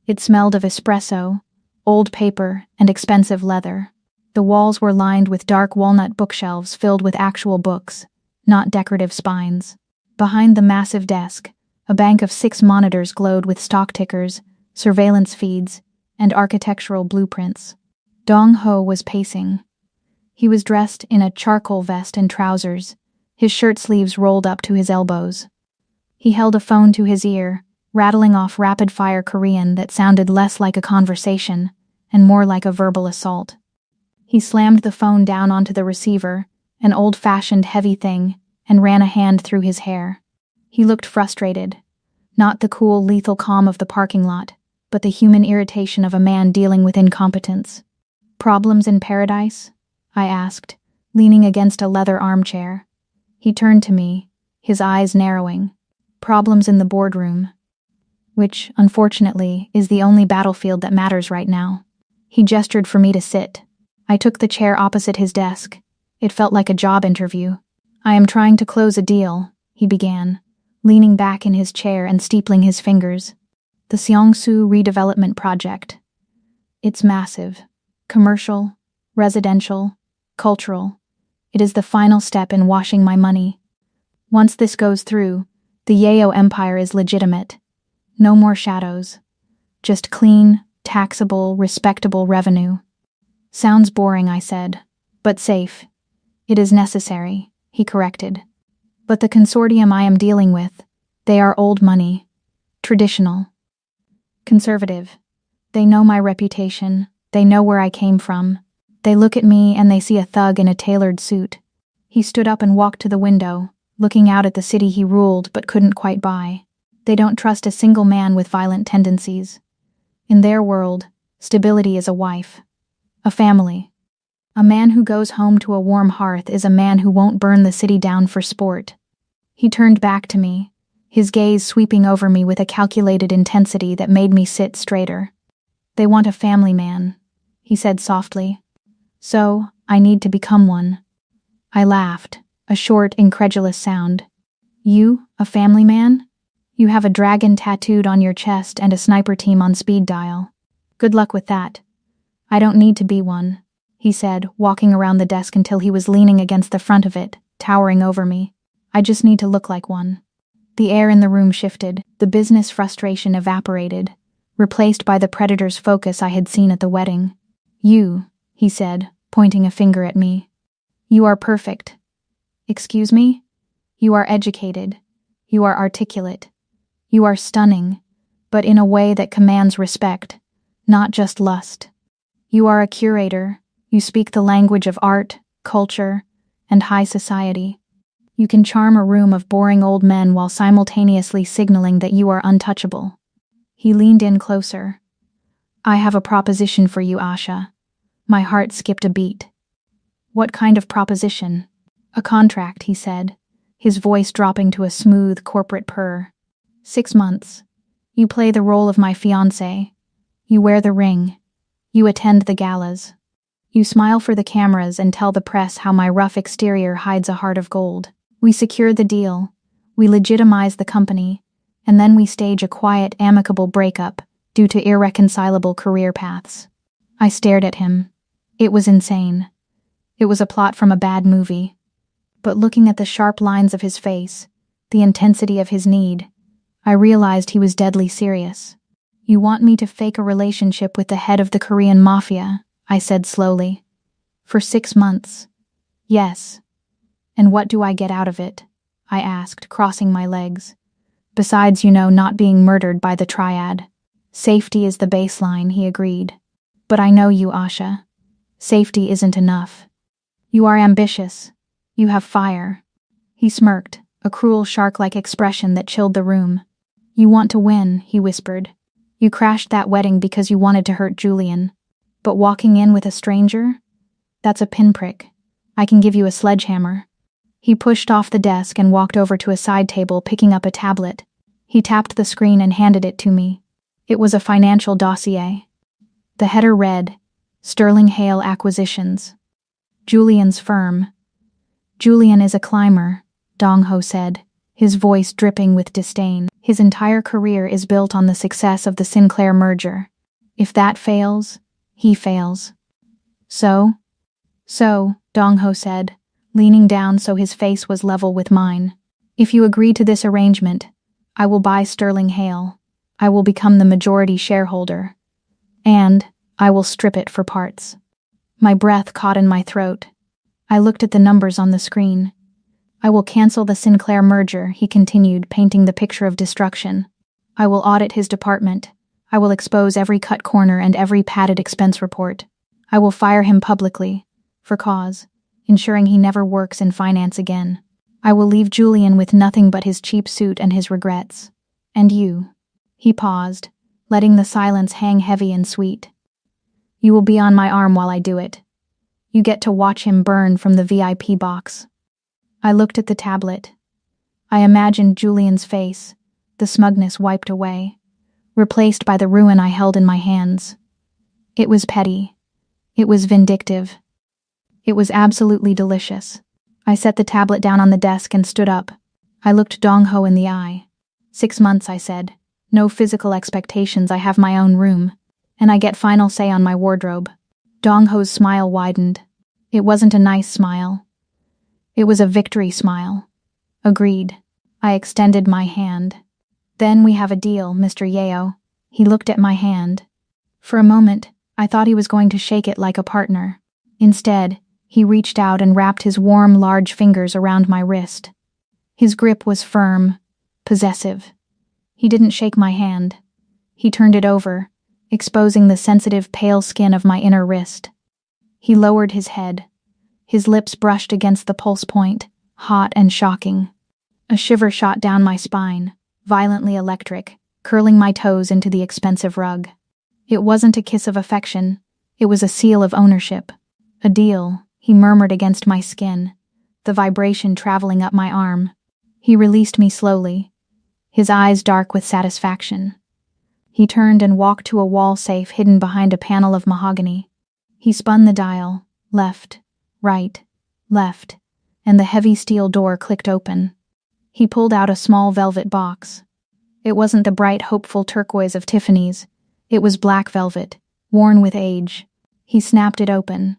It smelled of espresso, old paper, and expensive leather. The walls were lined with dark walnut bookshelves filled with actual books, not decorative spines. Behind the massive desk, a bank of 6 monitors glowed with stock tickers, surveillance feeds, and architectural blueprints. Dong Ho was pacing. He was dressed in a charcoal vest and trousers, his shirt sleeves rolled up to his elbows. He held a phone to his ear, rattling off rapid-fire Korean that sounded less like a conversation and more like a verbal assault. He slammed the phone down onto the receiver, an old-fashioned heavy thing, and ran a hand through his hair. He looked frustrated. Not the cool, lethal calm of the parking lot, but the human irritation of a man dealing with incompetence. Problems in paradise? I asked, leaning against a leather armchair. He turned to me, his eyes narrowing. Problems in the boardroom. Which, unfortunately, is the only battlefield that matters right now. He gestured for me to sit. I took the chair opposite his desk. It felt like a job interview. I am trying to close a deal, he began, leaning back in his chair and steepling his fingers. The Seongsu redevelopment project. It's massive. Commercial, residential, cultural. It is the final step in washing my money. Once this goes through, the Yeo Empire is legitimate. No more shadows. Just clean, taxable, respectable revenue. Sounds boring, I said. But safe. It is necessary, he corrected. But the consortium I am dealing with, they are old money. Traditional. Conservative. They know my reputation. They know where I came from. They look at me and they see a thug in a tailored suit. He stood up and walked to the window, looking out at the city he ruled but couldn't quite buy. They don't trust a single man with violent tendencies. In their world, stability is a wife. A family. A man who goes home to a warm hearth is a man who won't burn the city down for sport. He turned back to me, his gaze sweeping over me with a calculated intensity that made me sit straighter. They want a family man, he said softly. So, I need to become one. I laughed, a short, incredulous sound. You, a family man? You have a dragon tattooed on your chest and a sniper team on speed dial. Good luck with that. I don't need to be one, he said, walking around the desk until he was leaning against the front of it, towering over me. I just need to look like one. The air in the room shifted, the business frustration evaporated, replaced by the predator's focus I had seen at the wedding. You, he said, pointing a finger at me. You are perfect. Excuse me? You are educated. You are articulate. You are stunning, but in a way that commands respect, not just lust. You are a curator. You speak the language of art, culture, and high society. You can charm a room of boring old men while simultaneously signaling that you are untouchable. He leaned in closer. I have a proposition for you, Asha. My heart skipped a beat. What kind of proposition? A contract, he said, his voice dropping to a smooth corporate purr. 6 months. You play the role of my fiancé. You wear the ring. You attend the galas. You smile for the cameras and tell the press how my rough exterior hides a heart of gold. We secure the deal. We legitimize the company. And then we stage a quiet, amicable breakup due to irreconcilable career paths. I stared at him. It was insane. It was a plot from a bad movie. But looking at the sharp lines of his face, the intensity of his need, I realized he was deadly serious. You want me to fake a relationship with the head of the Korean Mafia, I said slowly. For 6 months. Yes. And what do I get out of it? I asked, crossing my legs. Besides, not being murdered by the triad. Safety is the baseline, he agreed. But I know you, Asha. Safety isn't enough. You are ambitious. You have fire. He smirked, a cruel shark-like expression that chilled the room. You want to win, he whispered. You crashed that wedding because you wanted to hurt Julian. But walking in with a stranger? That's a pinprick. I can give you a sledgehammer. He pushed off the desk and walked over to a side table, picking up a tablet. He tapped the screen and handed it to me. It was a financial dossier. The header read, Sterling Hale Acquisitions. Julian's firm. Julian is a climber, Dong-ho said, his voice dripping with disdain. His entire career is built on the success of the Sinclair merger. If that fails, he fails. So, Dong-ho said, leaning down so his face was level with mine. If you agree to this arrangement, I will buy Sterling Hale. I will become the majority shareholder. And I will strip it for parts. My breath caught in my throat. I looked at the numbers on the screen. I will cancel the Sinclair merger, he continued, painting the picture of destruction. I will audit his department. I will expose every cut corner and every padded expense report. I will fire him publicly, for cause, ensuring he never works in finance again. I will leave Julian with nothing but his cheap suit and his regrets. And you. He paused, letting the silence hang heavy and sweet. You will be on my arm while I do it. You get to watch him burn from the VIP box. I looked at the tablet. I imagined Julian's face, the smugness wiped away, replaced by the ruin I held in my hands. It was petty. It was vindictive. It was absolutely delicious. I set the tablet down on the desk and stood up. I looked Dong-ho in the eye. 6 months, I said. No physical expectations, I have my own room. And I get final say on my wardrobe. Dong-ho's smile widened. It wasn't a nice smile. It was a victory smile. Agreed. I extended my hand. Then we have a deal, Mr. Yeo. He looked at my hand. For a moment, I thought he was going to shake it like a partner. Instead, he reached out and wrapped his warm, large fingers around my wrist. His grip was firm, possessive. He didn't shake my hand. He turned it over, exposing the sensitive, pale skin of my inner wrist. He lowered his head. His lips brushed against the pulse point, hot and shocking. A shiver shot down my spine, violently electric, curling my toes into the expensive rug. It wasn't a kiss of affection. It was a seal of ownership. A deal, he murmured against my skin, the vibration traveling up my arm. He released me slowly, his eyes dark with satisfaction. He turned and walked to a wall safe hidden behind a panel of mahogany. He spun the dial, left, right, left, and the heavy steel door clicked open. He pulled out a small velvet box. It wasn't the bright, hopeful turquoise of Tiffany's. It was black velvet, worn with age. He snapped it open.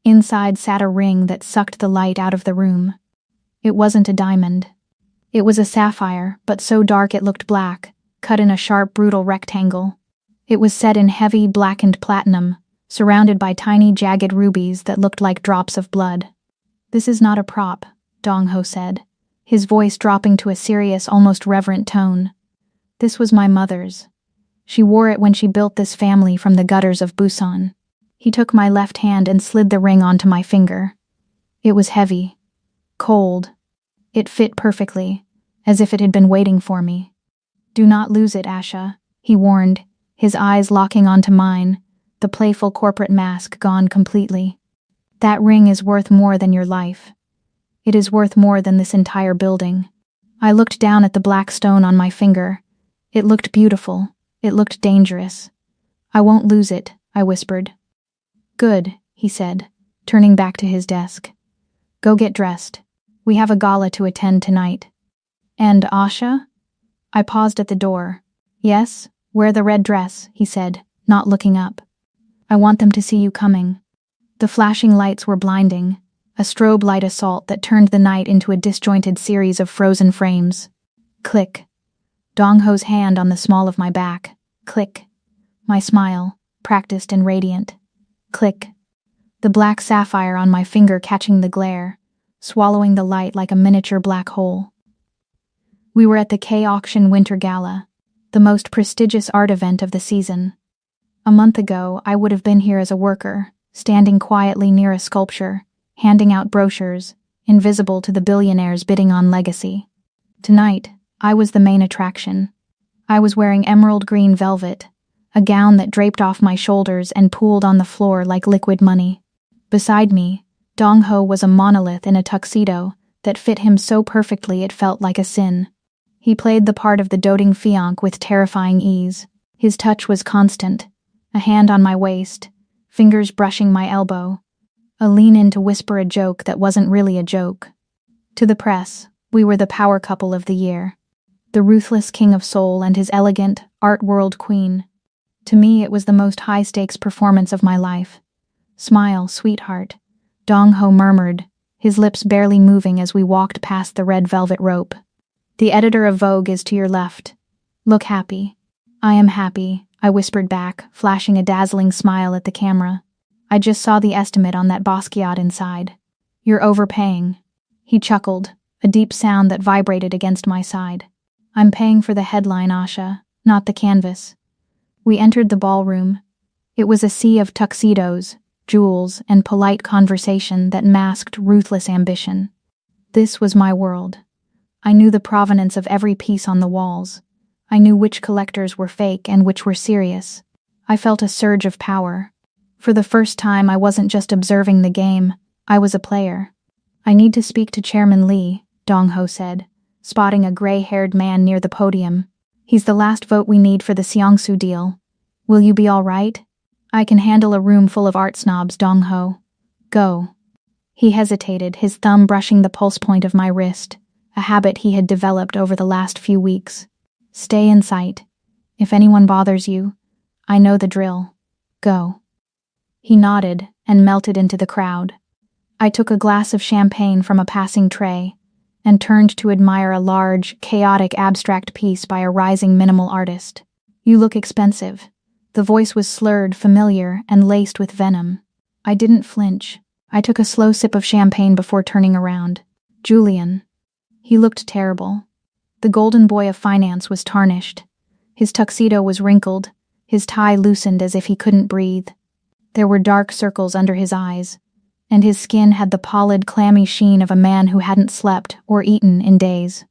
Inside sat a ring that sucked the light out of the room. It wasn't a diamond. It was a sapphire, but so dark it looked black, cut in a sharp, brutal rectangle. It was set in heavy, blackened platinum, surrounded by tiny, jagged rubies that looked like drops of blood. "This is not a prop," Dong-ho said, his voice dropping to a serious, almost reverent tone. "This was my mother's. She wore it when she built this family from the gutters of Busan." He took my left hand and slid the ring onto my finger. It was heavy, cold. It fit perfectly, as if it had been waiting for me. "Do not lose it, Asha," he warned, his eyes locking onto mine, the playful corporate mask gone completely. "That ring is worth more than your life. It is worth more than this entire building." I looked down at the black stone on my finger. It looked beautiful. It looked dangerous. "I won't lose it," I whispered. "Good," he said, turning back to his desk. "Go get dressed. We have a gala to attend tonight." "And Asha?" I paused at the door. "Yes, wear the red dress," he said, not looking up. "I want them to see you coming." The flashing lights were blinding, a strobe light assault that turned the night into a disjointed series of frozen frames. Click. Dong-ho's hand on the small of my back. Click. My smile, practiced and radiant. Click. The black sapphire on my finger catching the glare, swallowing the light like a miniature black hole. We were at the K-Auction Winter Gala, the most prestigious art event of the season. A month ago, I would have been here as a worker, standing quietly near a sculpture, handing out brochures, invisible to the billionaires bidding on legacy. Tonight, I was the main attraction. I was wearing emerald green velvet, a gown that draped off my shoulders and pooled on the floor like liquid money. Beside me, Dong-ho was a monolith in a tuxedo that fit him so perfectly it felt like a sin. He played the part of the doting fiancé with terrifying ease. His touch was constant, a hand on my waist, fingers brushing my elbow, a lean in to whisper a joke that wasn't really a joke. To the press, we were the power couple of the year, the ruthless king of soul and his elegant, art-world queen. To me, it was the most high-stakes performance of my life. "Smile, sweetheart," Dong-ho murmured, his lips barely moving as we walked past the red velvet rope. "The editor of Vogue is to your left. Look happy." "I am happy," I whispered back, flashing a dazzling smile at the camera. "I just saw the estimate on that Basquiat inside. You're overpaying." He chuckled, a deep sound that vibrated against my side. "I'm paying for the headline, Asha, not the canvas." We entered the ballroom. It was a sea of tuxedos, jewels, and polite conversation that masked ruthless ambition. This was my world. I knew the provenance of every piece on the walls. I knew which collectors were fake and which were serious. I felt a surge of power. For the first time, I wasn't just observing the game, I was a player. "I need to speak to Chairman Lee," Dong-ho said, spotting a gray-haired man near the podium. "He's the last vote we need for the Seongsu deal. Will you be all right?" "I can handle a room full of art snobs, Dong-ho. Go." He hesitated, his thumb brushing the pulse point of my wrist, a habit he had developed over the last few weeks. "Stay in sight. If anyone bothers you, I know the drill. Go." He nodded and melted into the crowd. I took a glass of champagne from a passing tray and turned to admire a large, chaotic abstract piece by a rising minimal artist. You look expensive." The voice was slurred, familiar, and laced with venom. I didn't flinch. I took a slow sip of champagne before turning around. Julian. He looked terrible. The golden boy of finance was tarnished. His tuxedo was wrinkled, his tie loosened as if he couldn't breathe. There were dark circles under his eyes, and his skin had the pallid, clammy sheen of a man who hadn't slept or eaten in days.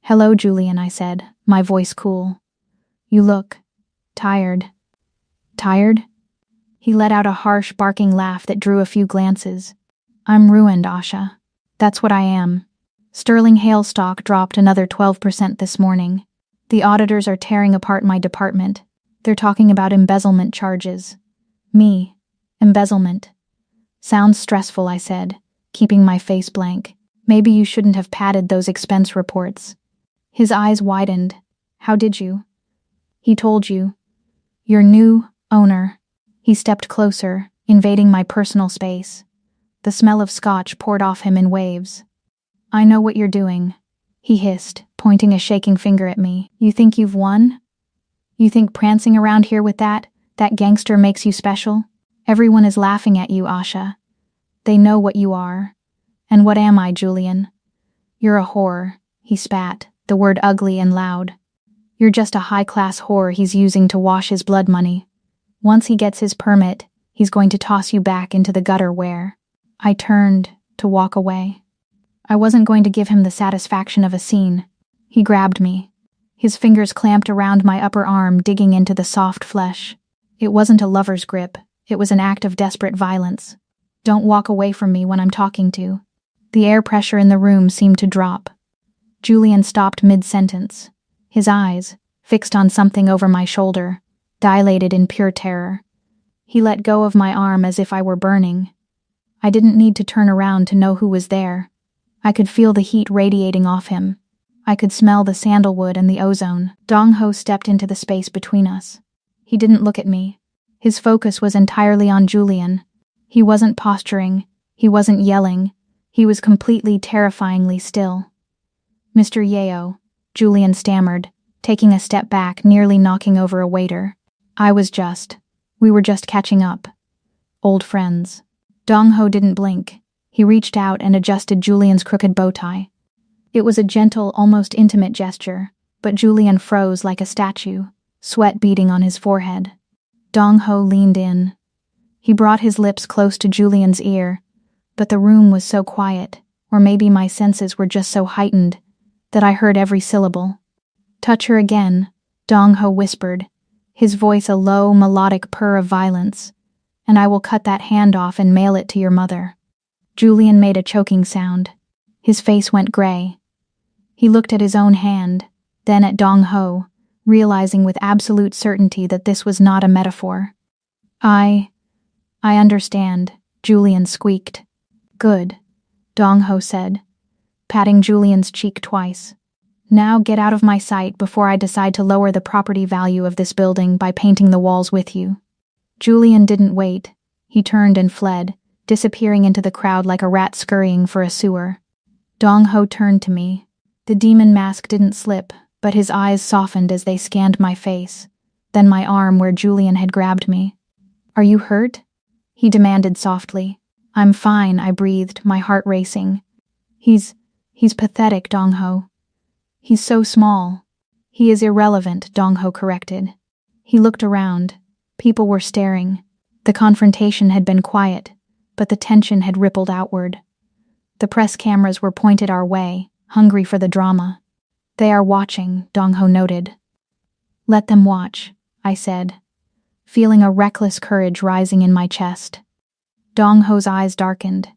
"Hello, Julian," I said, my voice cool. "You look tired." "Tired?" He let out a harsh, barking laugh that drew a few glances. "I'm ruined, Asha. That's what I am. Sterling Hale stock dropped another 12% this morning. The auditors are tearing apart my department. They're talking about embezzlement charges. Me. Embezzlement. Sounds stressful," I said, keeping my face blank. "Maybe you shouldn't have padded those expense reports." His eyes widened. "How did you?" "He told you. Your new owner." He stepped closer, invading my personal space. The smell of scotch poured off him in waves. "I know what you're doing," he hissed, pointing a shaking finger at me. "You think you've won? You think prancing around here with that gangster makes you special? Everyone is laughing at you, Asha. They know what you are. And what am I, Julian?" "You're a whore," he spat, the word ugly and loud. "You're just a high-class whore he's using to wash his blood money. Once he gets his permit, he's going to toss you back into the gutter where—" I turned to walk away. I wasn't going to give him the satisfaction of a scene. He grabbed me. His fingers clamped around my upper arm, digging into the soft flesh. It wasn't a lover's grip. It was an act of desperate violence. "Don't walk away from me when I'm talking to." The air pressure in the room seemed to drop. Julian stopped mid-sentence. His eyes, fixed on something over my shoulder, dilated in pure terror. He let go of my arm as if I were burning. I didn't need to turn around to know who was there. I could feel the heat radiating off him. I could smell the sandalwood and the ozone. Dong-ho stepped into the space between us. He didn't look at me. His focus was entirely on Julian. He wasn't posturing. He wasn't yelling. He was completely, terrifyingly still. "Mr. Yeo," Julian stammered, taking a step back, nearly knocking over a waiter. We were just catching up. Old friends." Dong-ho didn't blink. He reached out and adjusted Julian's crooked bow tie. It was a gentle, almost intimate gesture, but Julian froze like a statue, sweat beading on his forehead. Dong-ho leaned in. He brought his lips close to Julian's ear, but the room was so quiet, or maybe my senses were just so heightened, that I heard every syllable. "Touch her again," Dong-ho whispered, his voice a low, melodic purr of violence, "and I will cut that hand off and mail it to your mother." Julian made a choking sound. His face went gray. He looked at his own hand, then at Dong-ho, realizing with absolute certainty that this was not a metaphor. I understand," Julian squeaked. "Good," Dong-ho said, patting Julian's cheek twice. "Now get out of my sight before I decide to lower the property value of this building by painting the walls with you." Julian didn't wait. He turned and fled, disappearing into the crowd like a rat scurrying for a sewer. Dong-ho turned to me. The demon mask didn't slip, but his eyes softened as they scanned my face, then my arm where Julian had grabbed me. "Are you hurt?" he demanded softly. "I'm fine," I breathed, my heart racing. He's pathetic, Dong-ho. He's so small." "He is irrelevant," Dong-ho corrected. He looked around. People were staring. The confrontation had been quiet, but the tension had rippled outward. The press cameras were pointed our way, hungry for the drama. "They are watching," Dong-ho noted. "Let them watch," I said, feeling a reckless courage rising in my chest. Dong-ho's eyes darkened.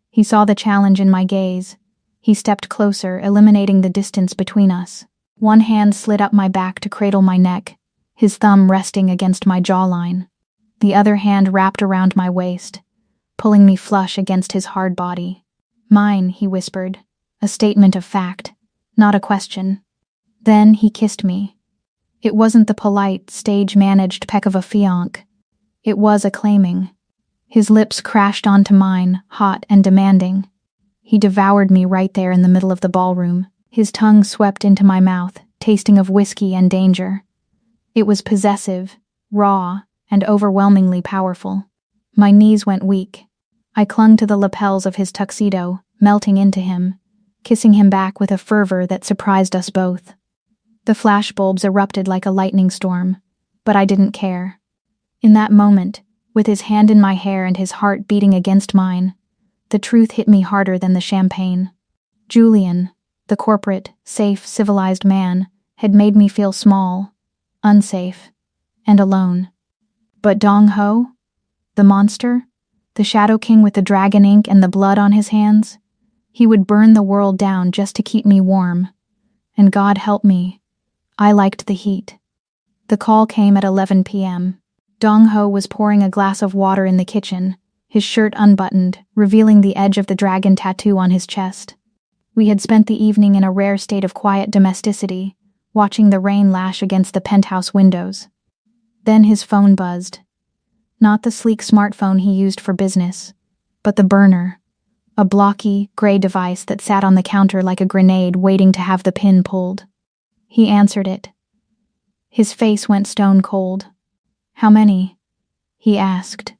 He saw the challenge in my gaze. He stepped closer, eliminating the distance between us. One hand slid up my back to cradle my neck, his thumb resting against my jawline. The other hand wrapped around my waist, pulling me flush against his hard body. "Mine," he whispered, a statement of fact, not a question. Then he kissed me. It wasn't the polite, stage-managed peck of a fiancé. It was acclaiming. His lips crashed onto mine, hot and demanding. He devoured me right there in the middle of the ballroom. His tongue swept into my mouth, tasting of whiskey and danger. It was possessive, raw, and overwhelmingly powerful. My knees went weak. I clung to the lapels of his tuxedo, melting into him, kissing him back with a fervor that surprised us both. The flashbulbs erupted like a lightning storm, but I didn't care. In that moment, with his hand in my hair and his heart beating against mine, the truth hit me harder than the champagne. Julian, the corporate, safe, civilized man, had made me feel small, unsafe, and alone. But Dong Ho? The monster? The Shadow King with the dragon ink and the blood on his hands? He would burn the world down just to keep me warm. And God help me, I liked the heat. The call came at 11 p.m. Dong Ho was pouring a glass of water in the kitchen, his shirt unbuttoned, revealing the edge of the dragon tattoo on his chest. We had spent the evening in a rare state of quiet domesticity, watching the rain lash against the penthouse windows. Then his phone buzzed. Not the sleek smartphone he used for business, but the burner, a blocky, gray device that sat on the counter like a grenade waiting to have the pin pulled. He answered it. His face went stone cold. "How many?" he asked.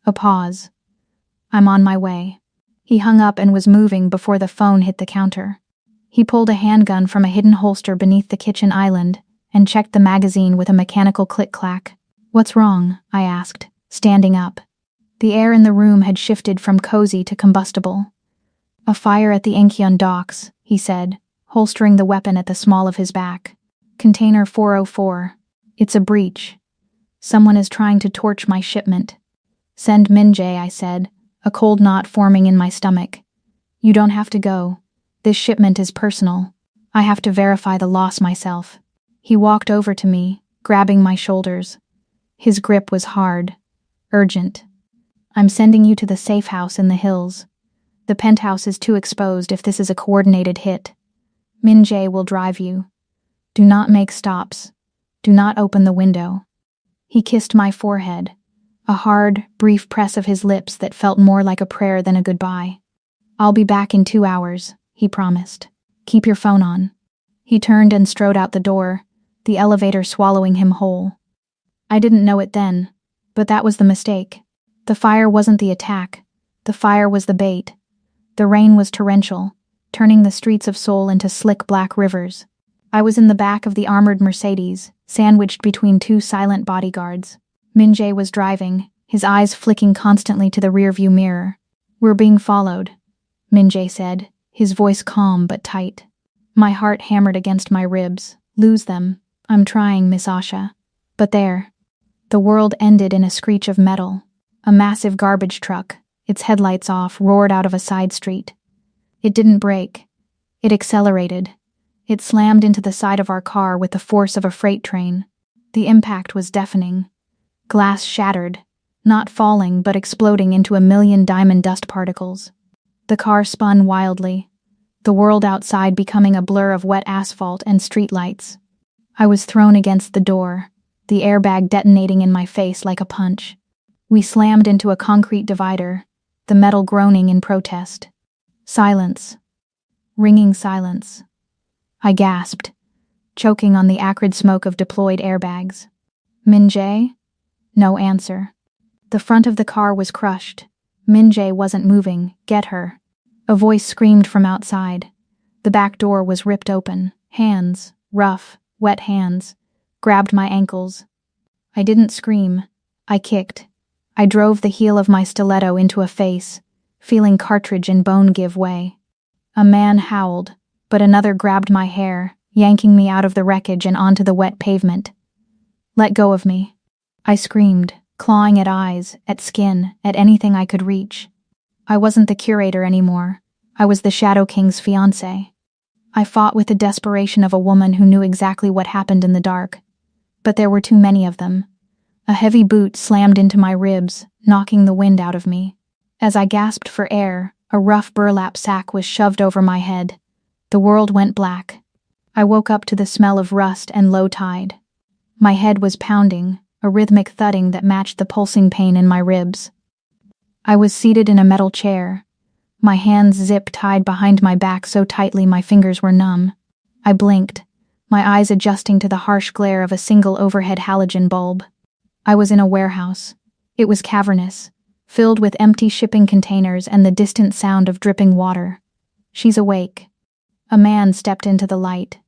A pause. "I'm on my way." He hung up and was moving before the phone hit the counter. He pulled a handgun from a hidden holster beneath the kitchen island and checked the magazine with a mechanical click-clack. "What's wrong?" I asked, standing up. The air in the room had shifted from cozy to combustible. "A fire at the Incheon docks," he said, holstering the weapon at the small of his back. "Container 404. It's a breach. Someone is trying to torch my shipment." "Send Min-jae," I said, a cold knot forming in my stomach. "You don't have to go. This shipment is personal. I have to verify the loss myself." He walked over to me, grabbing my shoulders. His grip was hard, urgent. "I'm sending you to the safe house in the hills. The penthouse is too exposed if this is a coordinated hit. Min-jae will drive you. Do not make stops. Do not open the window." He kissed my forehead, a hard, brief press of his lips that felt more like a prayer than a goodbye. "I'll be back in 2 hours," he promised. "Keep your phone on." He turned and strode out the door, the elevator swallowing him whole. I didn't know it then, but that was the mistake. The fire wasn't the attack. The fire was the bait. The rain was torrential, turning the streets of Seoul into slick black rivers. I was in the back of the armored Mercedes, sandwiched between two silent bodyguards. Min-jae was driving, his eyes flicking constantly to the rearview mirror. "We're being followed," Min-jae said, his voice calm but tight. My heart hammered against my ribs. "Lose them. I'm trying, Miss Asha." But there. The world ended in a screech of metal. A massive garbage truck, its headlights off, roared out of a side street. It didn't brake. It accelerated. It slammed into the side of our car with the force of a freight train. The impact was deafening. Glass shattered, not falling but exploding into a million diamond dust particles. The car spun wildly, the world outside becoming a blur of wet asphalt and streetlights. I was thrown against the door, the airbag detonating in my face like a punch. We slammed into a concrete divider, the metal groaning in protest. Silence. Ringing silence. I gasped, choking on the acrid smoke of deployed airbags. "Min-jae?" No answer. The front of the car was crushed. Min-jae wasn't moving. "Get her." A voice screamed from outside. The back door was ripped open. Hands, rough, wet hands, grabbed my ankles. I didn't scream. I kicked. I drove the heel of my stiletto into a face, feeling cartridge and bone give way. A man howled, but another grabbed my hair, yanking me out of the wreckage and onto the wet pavement. "Let go of me." I screamed, clawing at eyes, at skin, at anything I could reach. I wasn't the curator anymore. I was the Shadow King's fiancé. I fought with the desperation of a woman who knew exactly what happened in the dark. But there were too many of them. A heavy boot slammed into my ribs, knocking the wind out of me. As I gasped for air, a rough burlap sack was shoved over my head. The world went black. I woke up to the smell of rust and low tide. My head was pounding, a rhythmic thudding that matched the pulsing pain in my ribs. I was seated in a metal chair, my hands zip tied behind my back so tightly my fingers were numb. I blinked, my eyes adjusting to the harsh glare of a single overhead halogen bulb. I was in a warehouse. It was cavernous, filled with empty shipping containers and the distant sound of dripping water. "She's awake." A man stepped into the light.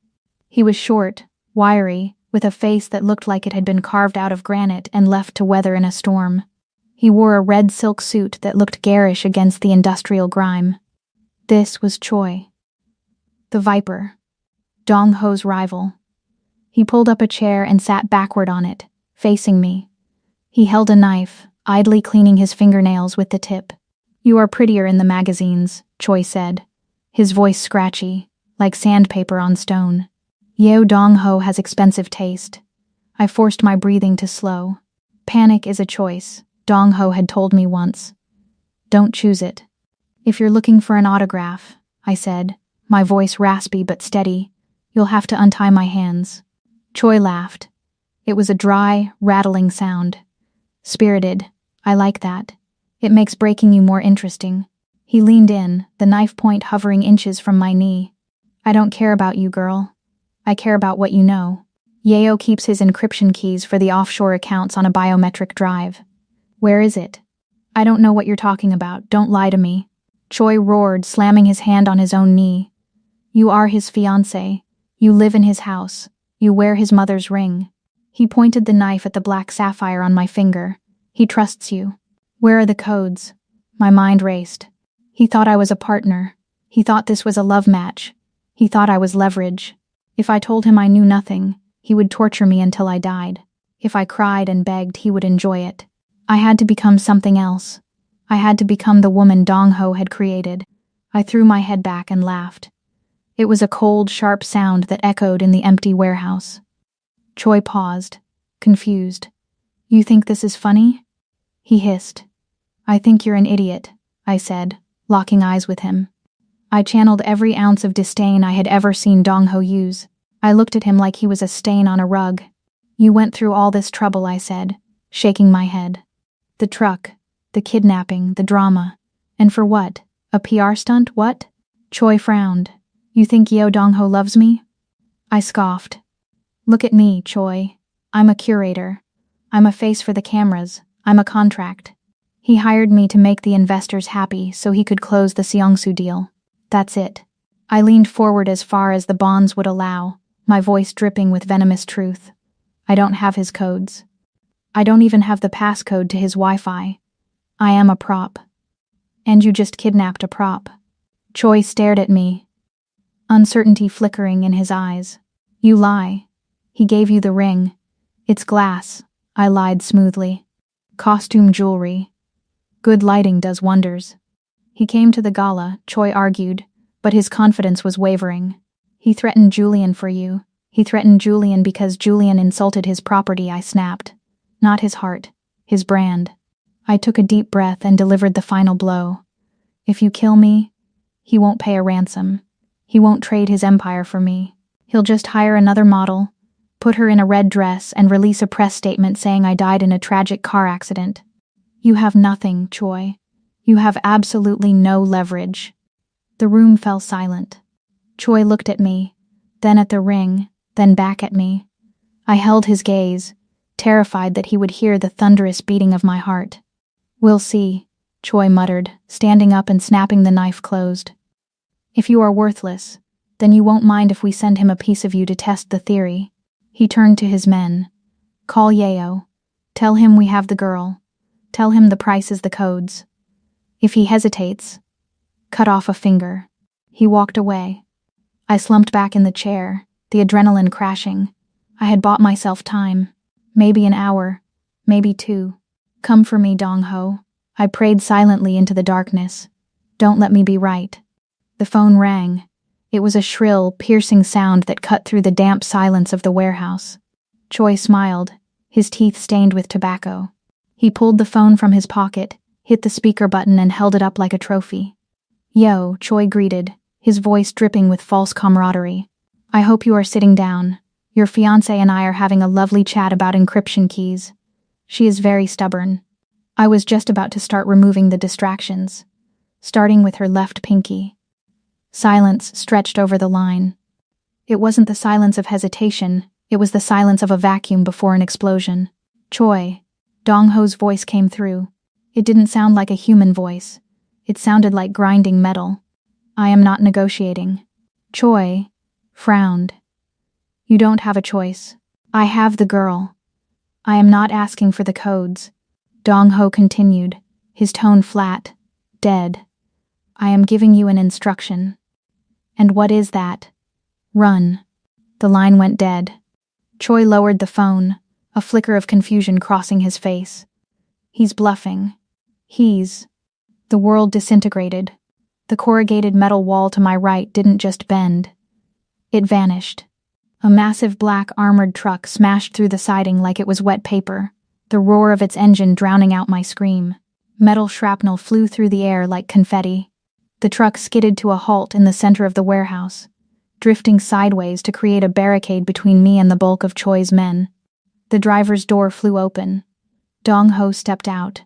He was short, wiry, with a face that looked like it had been carved out of granite and left to weather in a storm. He wore a red silk suit that looked garish against the industrial grime. This was Choi, the Viper, Dong Ho's rival. He pulled up a chair and sat backward on it, facing me. He held a knife, idly cleaning his fingernails with the tip. "You are prettier in the magazines," Choi said, his voice scratchy, like sandpaper on stone. "Yeo Dong Ho has expensive taste." I forced my breathing to slow. "Panic is a choice," Dong Ho had told me once. "Don't choose it." "If you're looking for an autograph," I said, my voice raspy but steady, "you'll have to untie my hands." Choi laughed. It was a dry, rattling sound. "Spirited. I like that. It makes breaking you more interesting." He leaned in, the knife point hovering inches from my knee. "I don't care about you, girl. I care about what you know." Yeo keeps his encryption keys for the offshore accounts on a biometric drive. "Where is it?" "I don't know what you're talking about. Don't lie to me." Choi roared, slamming his hand on his own knee. "You are his fiancé. You live in his house. You wear his mother's ring." He pointed the knife at the black sapphire on my finger. "He trusts you." "Where are the codes?" My mind raced. He thought I was a partner. He thought this was a love match. He thought I was leverage. If I told him I knew nothing, he would torture me until I died. If I cried and begged, he would enjoy it. I had to become something else. I had to become the woman Dong Ho had created. I threw my head back and laughed. It was a cold, sharp sound that echoed in the empty warehouse. Choi paused, confused. "You think this is funny?" He hissed. "I think you're an idiot," I said, locking eyes with him. I channeled every ounce of disdain I had ever seen Dong Ho use. I looked at him like he was a stain on a rug. "You went through all this trouble," I said, shaking my head. "The truck, the kidnapping, the drama. And for what? A PR stunt, what?" Choi frowned. "You think Yeo Dong Ho loves me?" I scoffed. "Look at me, Choi. I'm a curator. I'm a face for the cameras. I'm a contract. He hired me to make the investors happy so he could close the Seongsu deal. That's it." I leaned forward as far as the bonds would allow, my voice dripping with venomous truth. "I don't have his codes. I don't even have the passcode to his Wi-Fi. I am a prop." "And you just kidnapped a prop." Choi stared at me, uncertainty flickering in his eyes. "You lie. He gave you the ring. It's glass," I lied smoothly. "Costume jewelry. Good lighting does wonders." "He came to the gala," Choi argued, but his confidence was wavering. "He threatened Julian for you. He threatened Julian because Julian insulted his property," I snapped. "Not his heart, his brand." I took a deep breath and delivered the final blow. "If you kill me, he won't pay a ransom. He won't trade his empire for me. He'll just hire another model, put her in a red dress, and release a press statement saying I died in a tragic car accident." "You have nothing, Choi. You have absolutely no leverage." The room fell silent. Choi looked at me, then at the ring, then back at me. I held his gaze, terrified that he would hear the thunderous beating of my heart. "We'll see," Choi muttered, standing up and snapping the knife closed. "If you are worthless, then you won't mind if we send him a piece of you to test the theory." He turned to his men. "Call Yeo. Tell him we have the girl. Tell him the price is the codes. If he hesitates, cut off a finger." He walked away. I slumped back in the chair, the adrenaline crashing. I had bought myself time. Maybe an hour, maybe 2. "Come for me, Dong Ho." I prayed silently into the darkness. "Don't let me be right." The phone rang. It was a shrill, piercing sound that cut through the damp silence of the warehouse. Choi smiled, his teeth stained with tobacco. He pulled the phone from his pocket, hit the speaker button, and held it up like a trophy. "Yo," Choi greeted, his voice dripping with false camaraderie. "I hope you are sitting down. Your fiancé and I are having a lovely chat about encryption keys. She is very stubborn." I was just about to start removing the distractions, starting with her left pinky. Silence stretched over the line. It wasn't the silence of hesitation, it was the silence of a vacuum before an explosion. Choi. Dong-ho's voice came through. It didn't sound like a human voice. It sounded like grinding metal. I am not negotiating. Choi frowned. You don't have a choice. I have the girl. I am not asking for the codes. Dong-ho continued, his tone flat, dead. I am giving you an instruction. And what is that? Run. The line went dead. Choi lowered the phone, a flicker of confusion crossing his face. He's bluffing. The world disintegrated. The corrugated metal wall to my right didn't just bend. It vanished. A massive black armored truck smashed through the siding like it was wet paper, the roar of its engine drowning out my scream. Metal shrapnel flew through the air like confetti. The truck skidded to a halt in the center of the warehouse, drifting sideways to create a barricade between me and the bulk of Choi's men. The driver's door flew open. Dong-ho stepped out.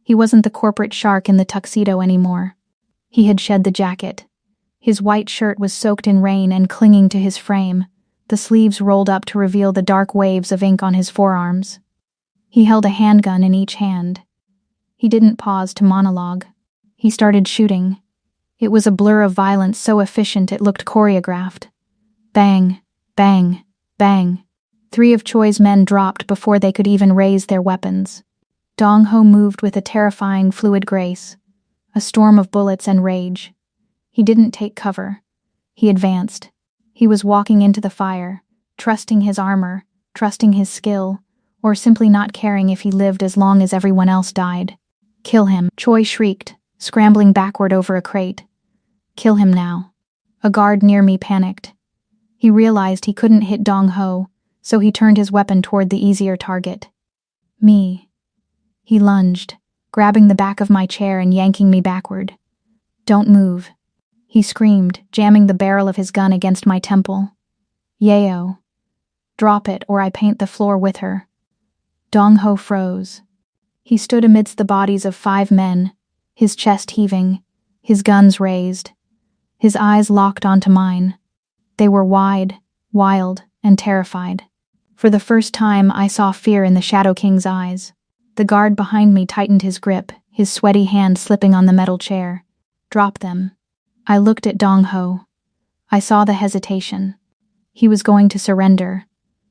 He wasn't the corporate shark in the tuxedo anymore. He had shed the jacket. His white shirt was soaked in rain and clinging to his frame, the sleeves rolled up to reveal the dark waves of ink on his forearms. He held a handgun in each hand. He didn't pause to monologue. He started shooting. It was a blur of violence so efficient it looked choreographed. Bang, bang, bang. 3 of Choi's men dropped before they could even raise their weapons. Dong-ho moved with a terrifying fluid grace, a storm of bullets and rage. He didn't take cover. He advanced. He was walking into the fire, trusting his armor, trusting his skill, or simply not caring if he lived as long as everyone else died. Kill him, Choi shrieked, scrambling backward over a crate. Kill him now. A guard near me panicked. He realized he couldn't hit Dong-ho, so he turned his weapon toward the easier target. Me. He lunged, grabbing the back of my chair and yanking me backward. Don't move. He screamed, jamming the barrel of his gun against my temple. Yayo. Drop it or I paint the floor with her. Dong-ho froze. He stood amidst the bodies of 5 men, his chest heaving, his guns raised. His eyes locked onto mine. They were wide, wild, and terrified. For the first time, I saw fear in the Shadow King's eyes. The guard behind me tightened his grip, his sweaty hand slipping on the metal chair. Drop them. I looked at Dong-ho. I saw the hesitation. He was going to surrender.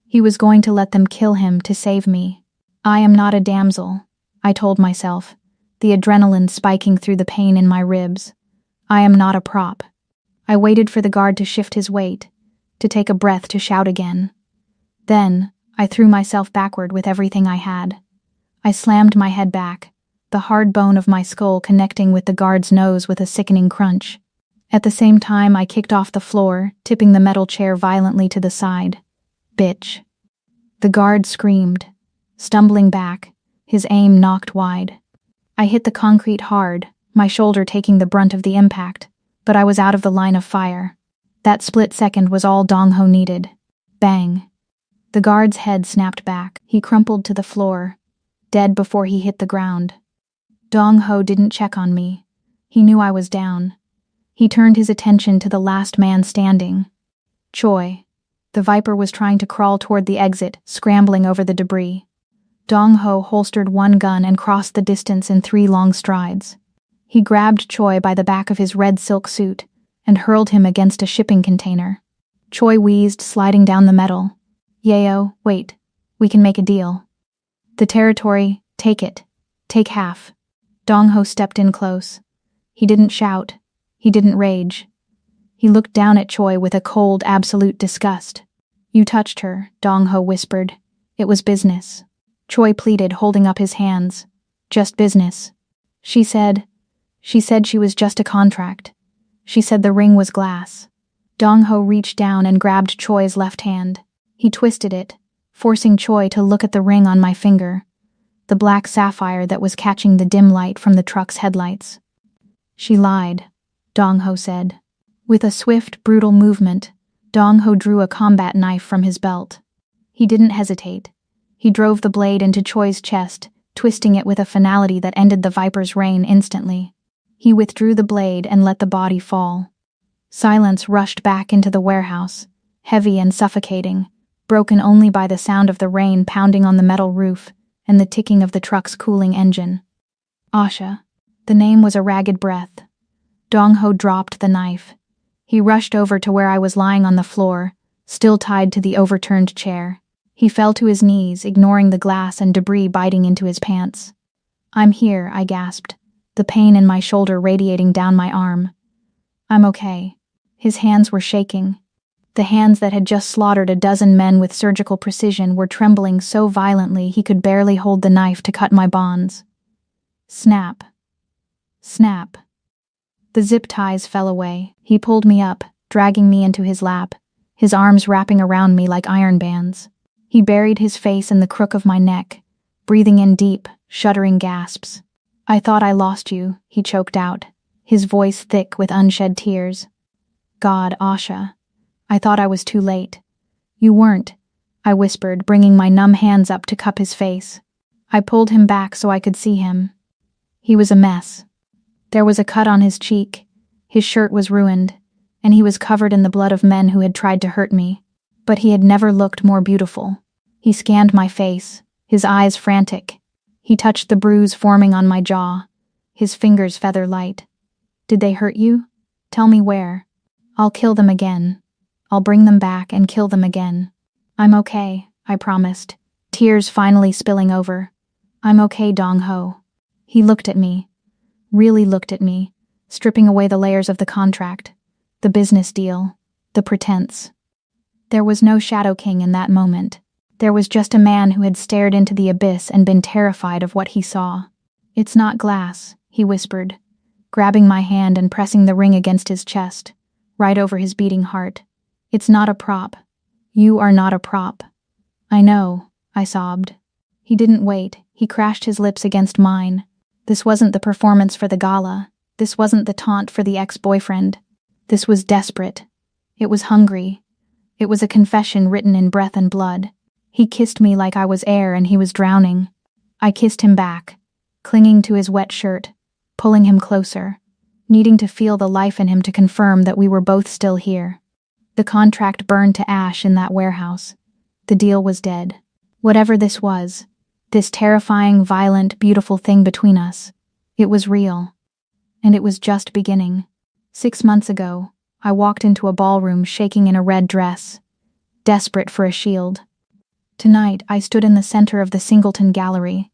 He was going to let them kill him to save me. I am not a damsel, I told myself, the adrenaline spiking through the pain in my ribs. I am not a prop. I waited for the guard to shift his weight, to take a breath to shout again. Then, I threw myself backward with everything I had. I slammed my head back, the hard bone of my skull connecting with the guard's nose with a sickening crunch. At the same time, I kicked off the floor, tipping the metal chair violently to the side. Bitch. The guard screamed, stumbling back, his aim knocked wide. I hit the concrete hard, my shoulder taking the brunt of the impact, but I was out of the line of fire. That split second was all Dong-ho needed. Bang. The guard's head snapped back. He crumpled to the floor, dead before he hit the ground. Dong-ho didn't check on me. He knew I was down. He turned his attention to the last man standing. Choi. The Viper was trying to crawl toward the exit, scrambling over the debris. Dong-ho holstered one gun and crossed the distance in 3 long strides. He grabbed Choi by the back of his red silk suit and hurled him against a shipping container. Choi wheezed, sliding down the metal. Yayo, wait. We can make a deal. The territory, take it. Take half. Dong-ho stepped in close. He didn't shout. He didn't rage. He looked down at Choi with a cold, absolute disgust. You touched her, Dong-ho whispered. It was business. Choi pleaded, holding up his hands. Just business. She said she was just a contract. She said the ring was glass. Dong-ho reached down and grabbed Choi's left hand. He twisted it, forcing Choi to look at the ring on my finger, the black sapphire that was catching the dim light from the truck's headlights. She lied, Dong-ho said. With a swift, brutal movement, Dong-ho drew a combat knife from his belt. He didn't hesitate. He drove the blade into Choi's chest, twisting it with a finality that ended the Viper's reign instantly. He withdrew the blade and let the body fall. Silence rushed back into the warehouse, heavy and suffocating, broken only by the sound of the rain pounding on the metal roof and the ticking of the truck's cooling engine. Asha. The name was a ragged breath. Dong-ho dropped the knife. He rushed over to where I was lying on the floor, still tied to the overturned chair. He fell to his knees, ignoring the glass and debris biting into his pants. "I'm here," I gasped, the pain in my shoulder radiating down my arm. "I'm okay." His hands were shaking. The hands that had just slaughtered a dozen men with surgical precision were trembling so violently he could barely hold the knife to cut my bonds. Snap. Snap. The zip ties fell away. He pulled me up, dragging me into his lap, his arms wrapping around me like iron bands. He buried his face in the crook of my neck, breathing in deep, shuddering gasps. "I thought I lost you," he choked out, his voice thick with unshed tears. "God, Asha. I thought I was too late." "You weren't," I whispered, bringing my numb hands up to cup his face. I pulled him back so I could see him. He was a mess. There was a cut on his cheek, his shirt was ruined, and he was covered in the blood of men who had tried to hurt me. But he had never looked more beautiful. He scanned my face, his eyes frantic. He touched the bruise forming on my jaw, his fingers feather light. "Did they hurt you? Tell me where. I'll kill them again. I'll bring them back and kill them again." "I'm okay," I promised, tears finally spilling over. "I'm okay, Dong-ho." He looked at me, really looked at me, stripping away the layers of the contract, the business deal, the pretense. There was no Shadow King in that moment. There was just a man who had stared into the abyss and been terrified of what he saw. "It's not glass," he whispered, grabbing my hand and pressing the ring against his chest, right over his beating heart. "It's not a prop. You are not a prop." "I know," I sobbed. He didn't wait. He crashed his lips against mine. This wasn't the performance for the gala. This wasn't the taunt for the ex-boyfriend. This was desperate. It was hungry. It was a confession written in breath and blood. He kissed me like I was air and he was drowning. I kissed him back, clinging to his wet shirt, pulling him closer, needing to feel the life in him to confirm that we were both still here. The contract burned to ash in that warehouse. The deal was dead. Whatever this was, this terrifying, violent, beautiful thing between us, it was real. And it was just beginning. 6 months ago, I walked into a ballroom shaking in a red dress, desperate for a shield. Tonight, I stood in the center of the Singleton Gallery,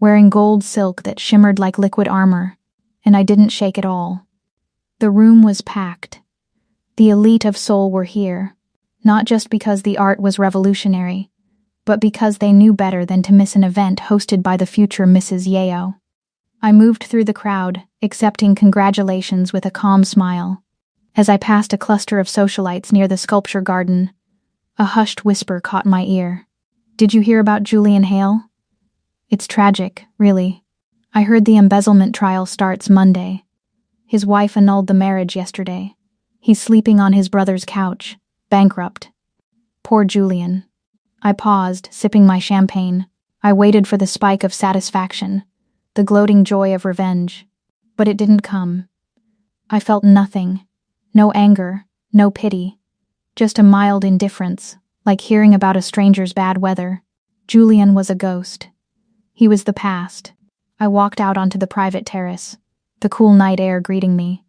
wearing gold silk that shimmered like liquid armor, and I didn't shake at all. The room was packed. The elite of Seoul were here, not just because the art was revolutionary, but because they knew better than to miss an event hosted by the future Mrs. Yeo. I moved through the crowd, accepting congratulations with a calm smile. As I passed a cluster of socialites near the sculpture garden, a hushed whisper caught my ear. "Did you hear about Julian Hale? It's tragic, really. I heard the embezzlement trial starts Monday. His wife annulled the marriage yesterday. He's sleeping on his brother's couch, bankrupt. Poor Julian." I paused, sipping my champagne. I waited for the spike of satisfaction, the gloating joy of revenge. But it didn't come. I felt nothing. No anger, no pity. Just a mild indifference, like hearing about a stranger's bad weather. Julian was a ghost. He was the past. I walked out onto the private terrace, the cool night air greeting me.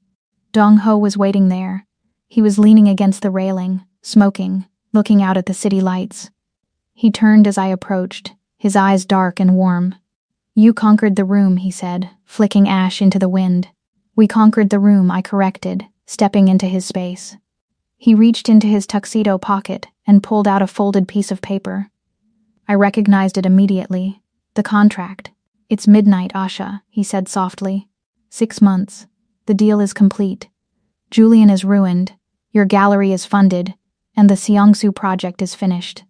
Dong-ho was waiting there. He was leaning against the railing, smoking, looking out at the city lights. He turned as I approached, his eyes dark and warm. "You conquered the room," he said, flicking ash into the wind. "We conquered the room," I corrected, stepping into his space. He reached into his tuxedo pocket and pulled out a folded piece of paper. I recognized it immediately. The contract. "It's midnight, Asha," he said softly. 6 months. The deal is complete. Julian is ruined, your gallery is funded, and the Seongsu project is finished.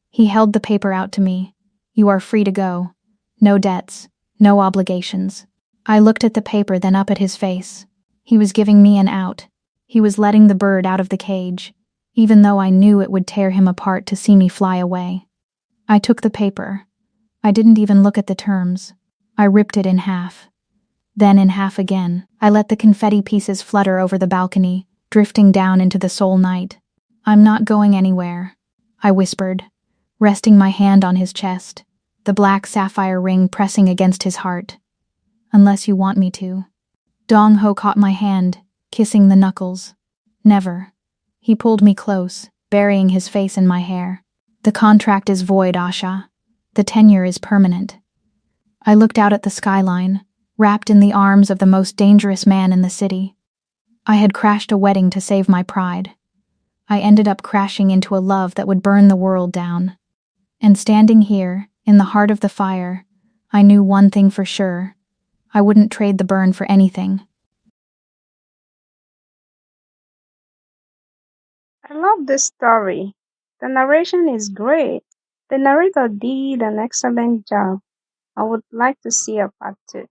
He held the paper out to me. "You are free to go. No debts, no obligations." I looked at the paper, then up at his face. He was giving me an out. He was letting the bird out of the cage, even though I knew it would tear him apart to see me fly away. I took the paper. I didn't even look at the terms. I ripped it in half. Then in half again. I let the confetti pieces flutter over the balcony, drifting down into the Seoul night. I'm not going anywhere, I whispered, resting my hand on his chest, the black sapphire ring pressing against his heart. Unless you want me to. Dong Ho caught my hand, kissing the knuckles. Never. He pulled me close, burying his face in my hair. The contract is void, Asha. The tenure is permanent. I looked out at the skyline, wrapped in the arms of the most dangerous man in the city. I had crashed a wedding to save my pride. I ended up crashing into a love that would burn the world down. And standing here, in the heart of the fire, I knew one thing for sure. I wouldn't trade the burn for anything. I love this story. The narration is great. The narrator did an excellent job. I would like to see a part two.